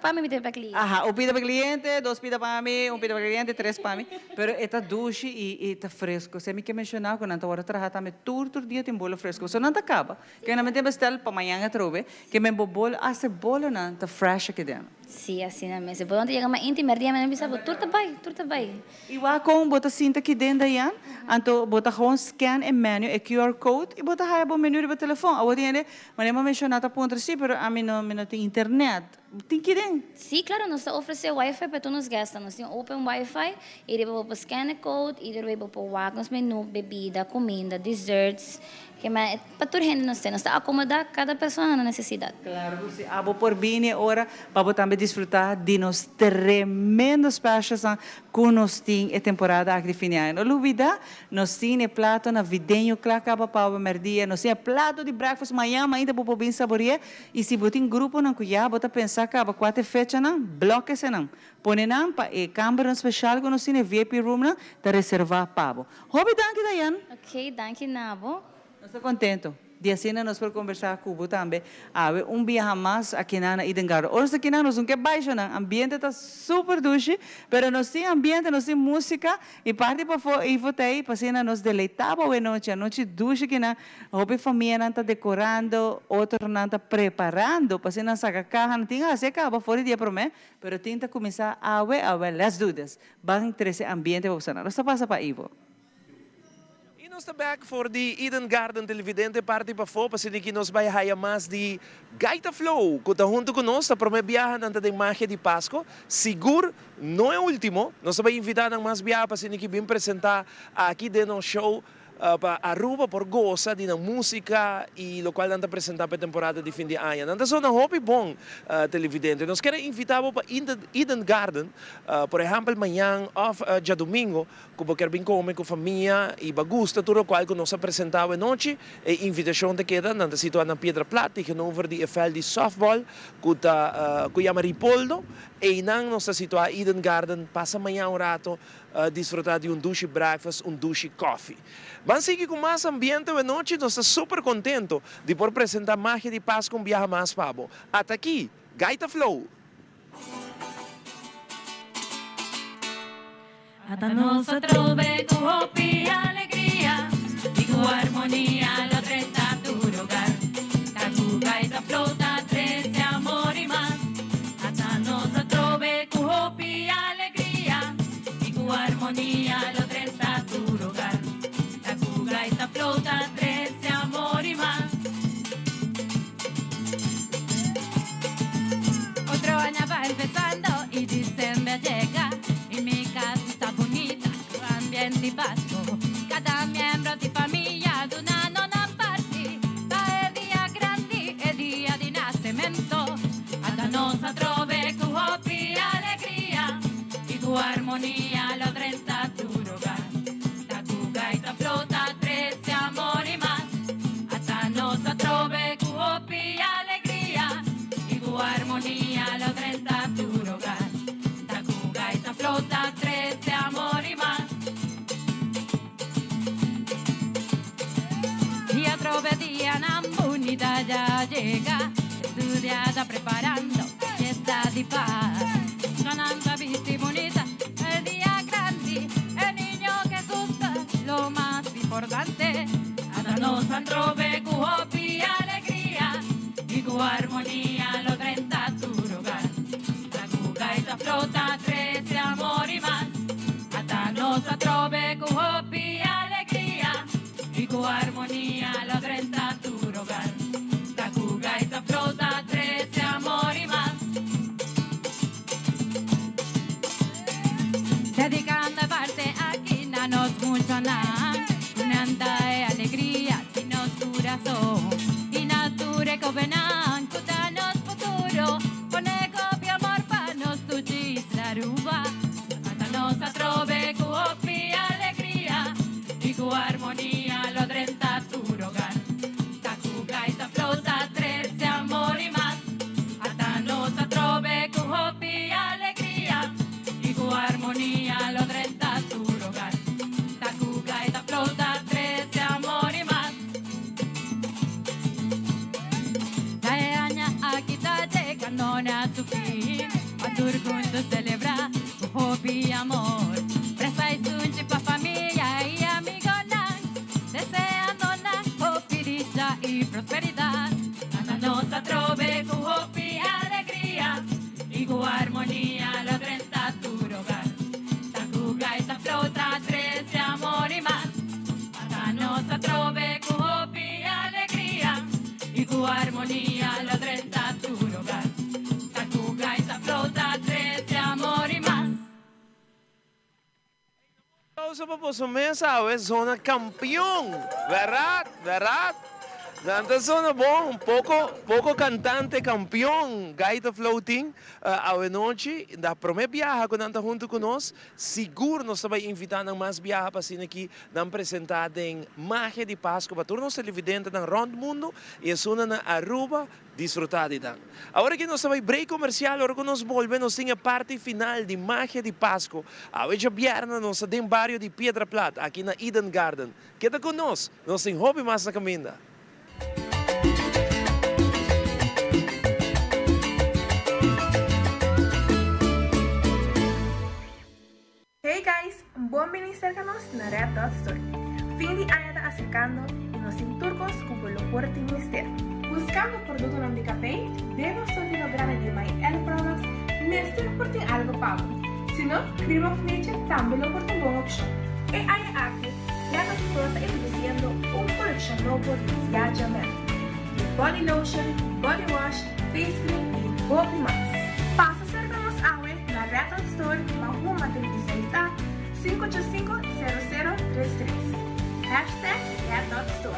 para mim, para cliente. Ajá, um pida para cliente, 2 pida para mim, 1 pida para cliente, 3 para mim. Pero está doce e está fresco. Você me quer mencionar que não está hora trabalhar também todo dia tem bolo fresco. Você não acaba. Que não me tem bestel para amanhã a trove, que me bolo, esse bolo não está fresh aqui dentro. Sim, assim na mesa. Depois ontem chega mais íntimo, dia mas não sabe, tudo bem, tudo bem. E lá com bota cinta aqui dentro aí, então bota com scan e menu e QR code e bota aí o menu do telefone. Agora tem mas não mencionado a ponto assim, mas a mim não tem internet. Tem que ir. Sim, claro, nós oferecemos Wi-Fi para todos os gastos. Nós temos open Wi-Fi, e depois para scan code, e depois para wag nos menu, bebida, comida, desserts. Que mais para todo mundo nós temos, acomodar cada pessoa na necessidade. Claro, você abo por bem agora para também desfrutar de nos tremendos passos que nós temos a temporada aqui de fim de ano. Não olvida, nós temos prato na videio que acaba para o merdia, nós temos prato de breakfast amanhã, ainda para bem saborear. E se você tem grupo na cuia, bota pensar que acaba quatro fecha não, bloque se não. Põe não para a câmara especial que nós temos VIP room não, para reservar pavo. Hobby, danke Dayan. Ok, danke Nabo. Estou contento. De assim nós podemos conversar com o também. Viaje mais aqui na Idengaro. Hoje aqui nós não que baixo não. Ambiente está super duche, pero nós temos ambiente, nós temos música e parte para fora e votei para assim nós deleitava a noite duche que na hobby família não está decorando, outro não está preparando para assim nós saca carro não tinha assim acaba fora dia para mim, pero tenta começar a ver, let's do this. Bang treze ambiente para você. Nós passa para Ivo. Nós estamos back for the Eden Garden televidente parte para fora, para que nós vai haya mais de Gaita Flow, que está junto conosco, para uma viagem antes da magia de Páscoa. Seguro, não é o último, nós vamos invitar a mais viagens para que vem apresentar aqui dentro do show para Aruba por goza de música e lo qual anda apresentar para a temporada de fim de ano. Então, é um hobby bom televidente. Nós queremos invitar para Eden Garden, por exemplo, amanhã ou dia domingo, que você quer comer com a família e bagusta, tudo o qual nós apresentamos noite, e invitação de queda, nós situamos na Piedra Plata, que não de FL de softball, que chama Ripoldo, e nós situamos Eden Garden, passa amanhã um rato, desfrutar de douche breakfast, douche coffee. Vamos seguir com mais ambiente de noite, nós estamos super contentos de poder apresentar magia de Páscoa com viaje mais pavo. Até aqui, Gaita Flow. Hasta nosotros ve tu hopi alegría y tu armonía lo tresta tu hogar. Tu gaita flota, trece amor y más. Hasta nosotros ve tu hopi alegría y tu armonía lo tresta tu hogar. Tu gaita flota, trece amor y más. Otro año va empezando y diciembre llega. Mi casa está bonita, con ambiente vasco. Cada miembro de familia de una nona parte. Va el día grande, el día de nacimiento. Hasta nosotros ve tu hopi alegría y tu armonía lo trenta tu hogar. Tu gaita flota, trece amor y más. Hasta nosotros ve tu hopi alegría y tu armonía lo trenta tu hogar. Flota, trece amor y más. Y otro día la bonita ya llega, estudiada preparando fiesta de paz. Ganando vista bonita, el día grande, el niño que gusta, lo más importante. Hasta nos antrove cu hopi alegría y cu armonía lo trenta tu hogar. La gaita flota, trece amor y más. Hasta nos atrove con hopi alegría y con armonía lo trenta tu hogar. La gaita flota, trece amor y más. Dedicando parte aquí na nos mucho na. Unanda e alegría y nos corazón y nature covenan nos futuro. Pone copia amor pa nos tuchis la ruba. Hasta nos atrove cu hopi alegría y cu armonía lo trenta tu hogar. Tu gaita flota, trece amor y más. Hasta nos atrove cu hopi alegría y cu armonía lo trenta tu hogar. Tu gaita flota, trece amor y más. La aña aquí está llegando a su fin. Matur juntos celebrar tu hopi amor. Presta y sunchi pa familia y amigo nan. Deseando nan hopi dicha y prosperidad. Hasta nos atrove tu hopi alegría y tu armonía, los 30 tu lugar. Tacuga y flota, 13 amor y más. Pausa pa po sa mesa, zona campeón, ¿verdad? ¿Verdad? Nanta zona bom, pouco cantante campeão, Gaita Floating, a noite, da primeira viagem que nanta junto conosco, seguro nós estamos invitando mais viagens para ser aqui, não apresentar em Magia de Páscoa, para todos os televidentes do rondo mundo, e a zona na Aruba, disfrutar de dan. Agora que nós estamos em break comercial, agora que nós volvemos, tem a parte final de Magia de Páscoa, a hoje viernes nós estamos em bairro de Piedra Plata, aqui na Eden Garden. Queda conosco, nós temos hobby mais na caminha. Hey guys, bom venir-nos na Red Dot Store. Fim de ano está acercando e nós em Turcos como o Porto Ministério. Buscando produto não de café, demos sólido grande de MyL Products, mesmo por ter algo pago. Se não, Cream of Nature também lo por ter boa opção. E aí aqui, Red Dot Store está introduzindo coleção novo de Yaya Men. Body lotion, body wash, face cream e muito mais. Passa cerca-nos awe na Red Dot Store para uma 36A 585-0033. Hashtag Red Dot Store.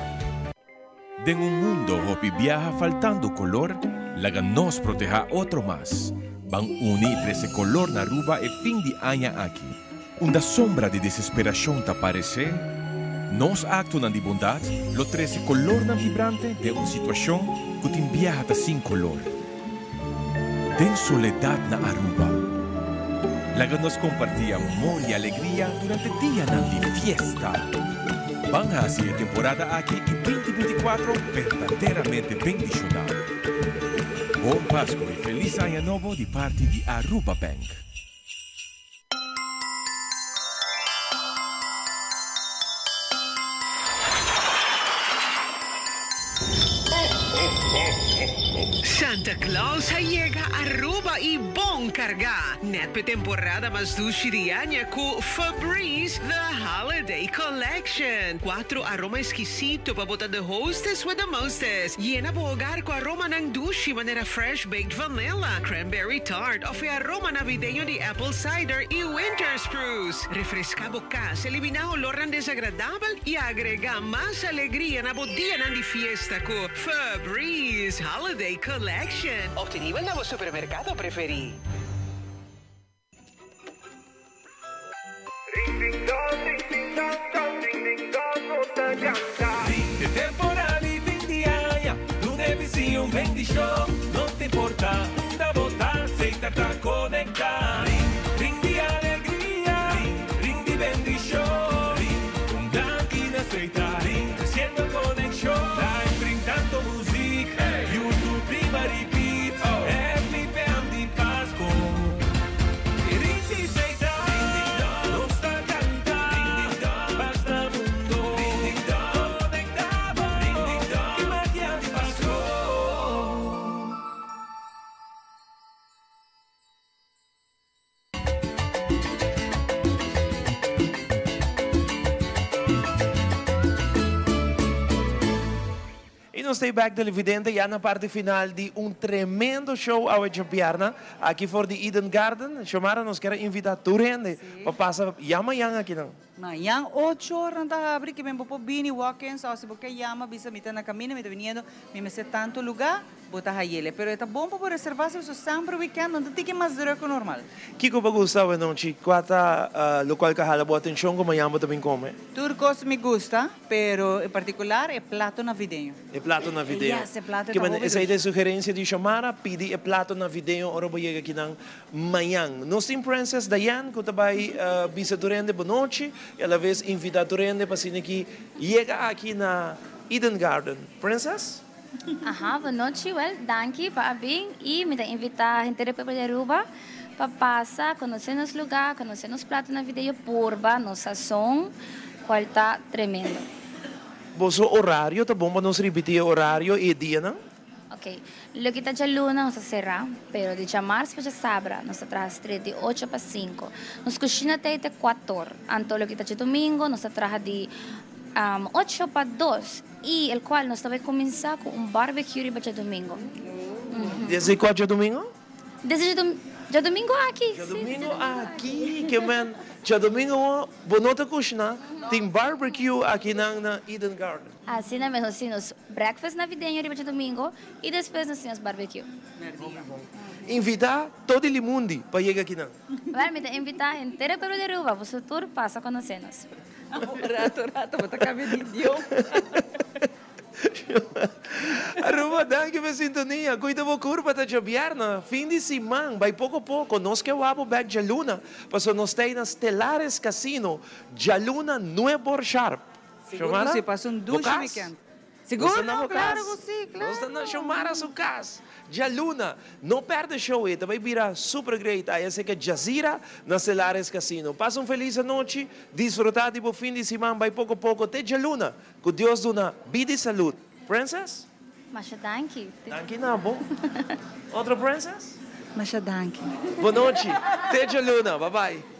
En un mundo hopi viaja faltando color, laga nos proteja otro más. Van unir ese color na ruba e fin de año aquí. Una sombra de desesperación te aparece. Nos actos de bondad, lo 13 color na vibrante de una situación que te viaja sin color. Den soledad na Aruba. Laga nos compartía amor y alegría durante el día de fiesta. Van a hacer temporada aquí y 2024 verdaderamente bendicional. Bom Pascua y feliz año nuevo de parte de Aruba Bank. Santa Claus llega a Aruba y bon carga. Net per temporada mas dushirianya com Febreze The Holiday Collection. 4 aroma exquisito para botar the hostess with the mostest. Llena o hogar com aroma ng dushi manera fresh baked vanilla, cranberry tart o aroma navideño de apple cider y winter spruce. Refresca bocas, elimina olor desagradable y agrega más alegría na día de fiesta con Febreze Holiday Collection. Obtenido en nuevo supermercado preferido. Fin de temporada y fin de año, tu devisión bendición, no te importa, da votar, se te está conectar. Ring de alegría, ring de bendición, un blanquín aceita, creciendo conexión, live brindando música, YouTube prima repeat, happy band de Pasco. Ring de aceita, no está cantando, basta mundo, conectado, y magia de Pasco. E nós estamos back televidente já na parte final de tremendo show ao Jabiarna, aqui for the Eden Garden. Chamaram nos quer invitar turende para passar amanhã aqui não. Amanhã, 8 horas, tá abre que vem para Bini Walk-ins, ou se você chama, bisa mita na caminho, mita viniendo, me ser tanto lugar, bota a ele. Pero é bom para reservar se você sempre weekend, não tem que mais duro que normal. Kiko ba gusta ba não chi? Quata local ka hala boa atenção como amanhã também come. Turcos me gusta, pero em particular é plato navideño. É plato navideño. Yes, é plato que navideño. essa é a sugerência de chamar, pedir é plato navideño, ora ba chega aqui nang manhã. Nós tem Princess Diane, que também bisa durante a noite. Ela vez invitar durante para assim que chega aqui na Eden Garden. Princess? Ajá, boa noite, well, danke, parabéns. E me invitar a gente de Aruba para passar, conhecer nos lugares, conhecer nos pratos na vida, porba, nossa som, qual está tremendo. Boso horário, tá bom para nós repetir horário e dia, não? Ok, lo que está de luna nos cerrar, pero de março para sabra nos traz de 8 para 5. Nos cozinha até 4. Anto lo que está de domingo nos traz de 8 para 2 y el cual nos va a comenzar con un barbecue riba de domingo. Desde quando domingo? Desde de domingo aqui. De domingo aqui, que man. De domingo, bonota kushna, tem barbecue aqui na Eden Garden. Assim mesmo, nós temos breakfast navideño riba de domingo e depois nós temos barbecue. Invitar todo o mundo para chegar aqui não. Realmente, invitar inteiro pelo de Aruba, você tour passa com nós. Rato, vou tacar meu idioma. Aruba, danke per sintonia. Cuida mo curva ta Jabierna. Fim de semana, vai pouco a pouco. Nós que wabo back Jaluna. Paso nos tem nas Stellares Casino. Jaluna Nuevo Sharp. Seguro se passa duche weekend. Seguro? Claro que sim, claro. Nós estamos chamar a sua casa. Jaluna, não perde show aí. Vai virar super great. Aí é que Jazira nas Stellares Casino. Passa feliz noite. Desfrutar de fim de semana. Vai pouco a pouco. Te Jaluna. Que Deus dona vida e saúde. Princess? Masha, danke. Danke na bom. Outra princess? Masha, danke. Boa noite. Te Jaluna. Bye bye.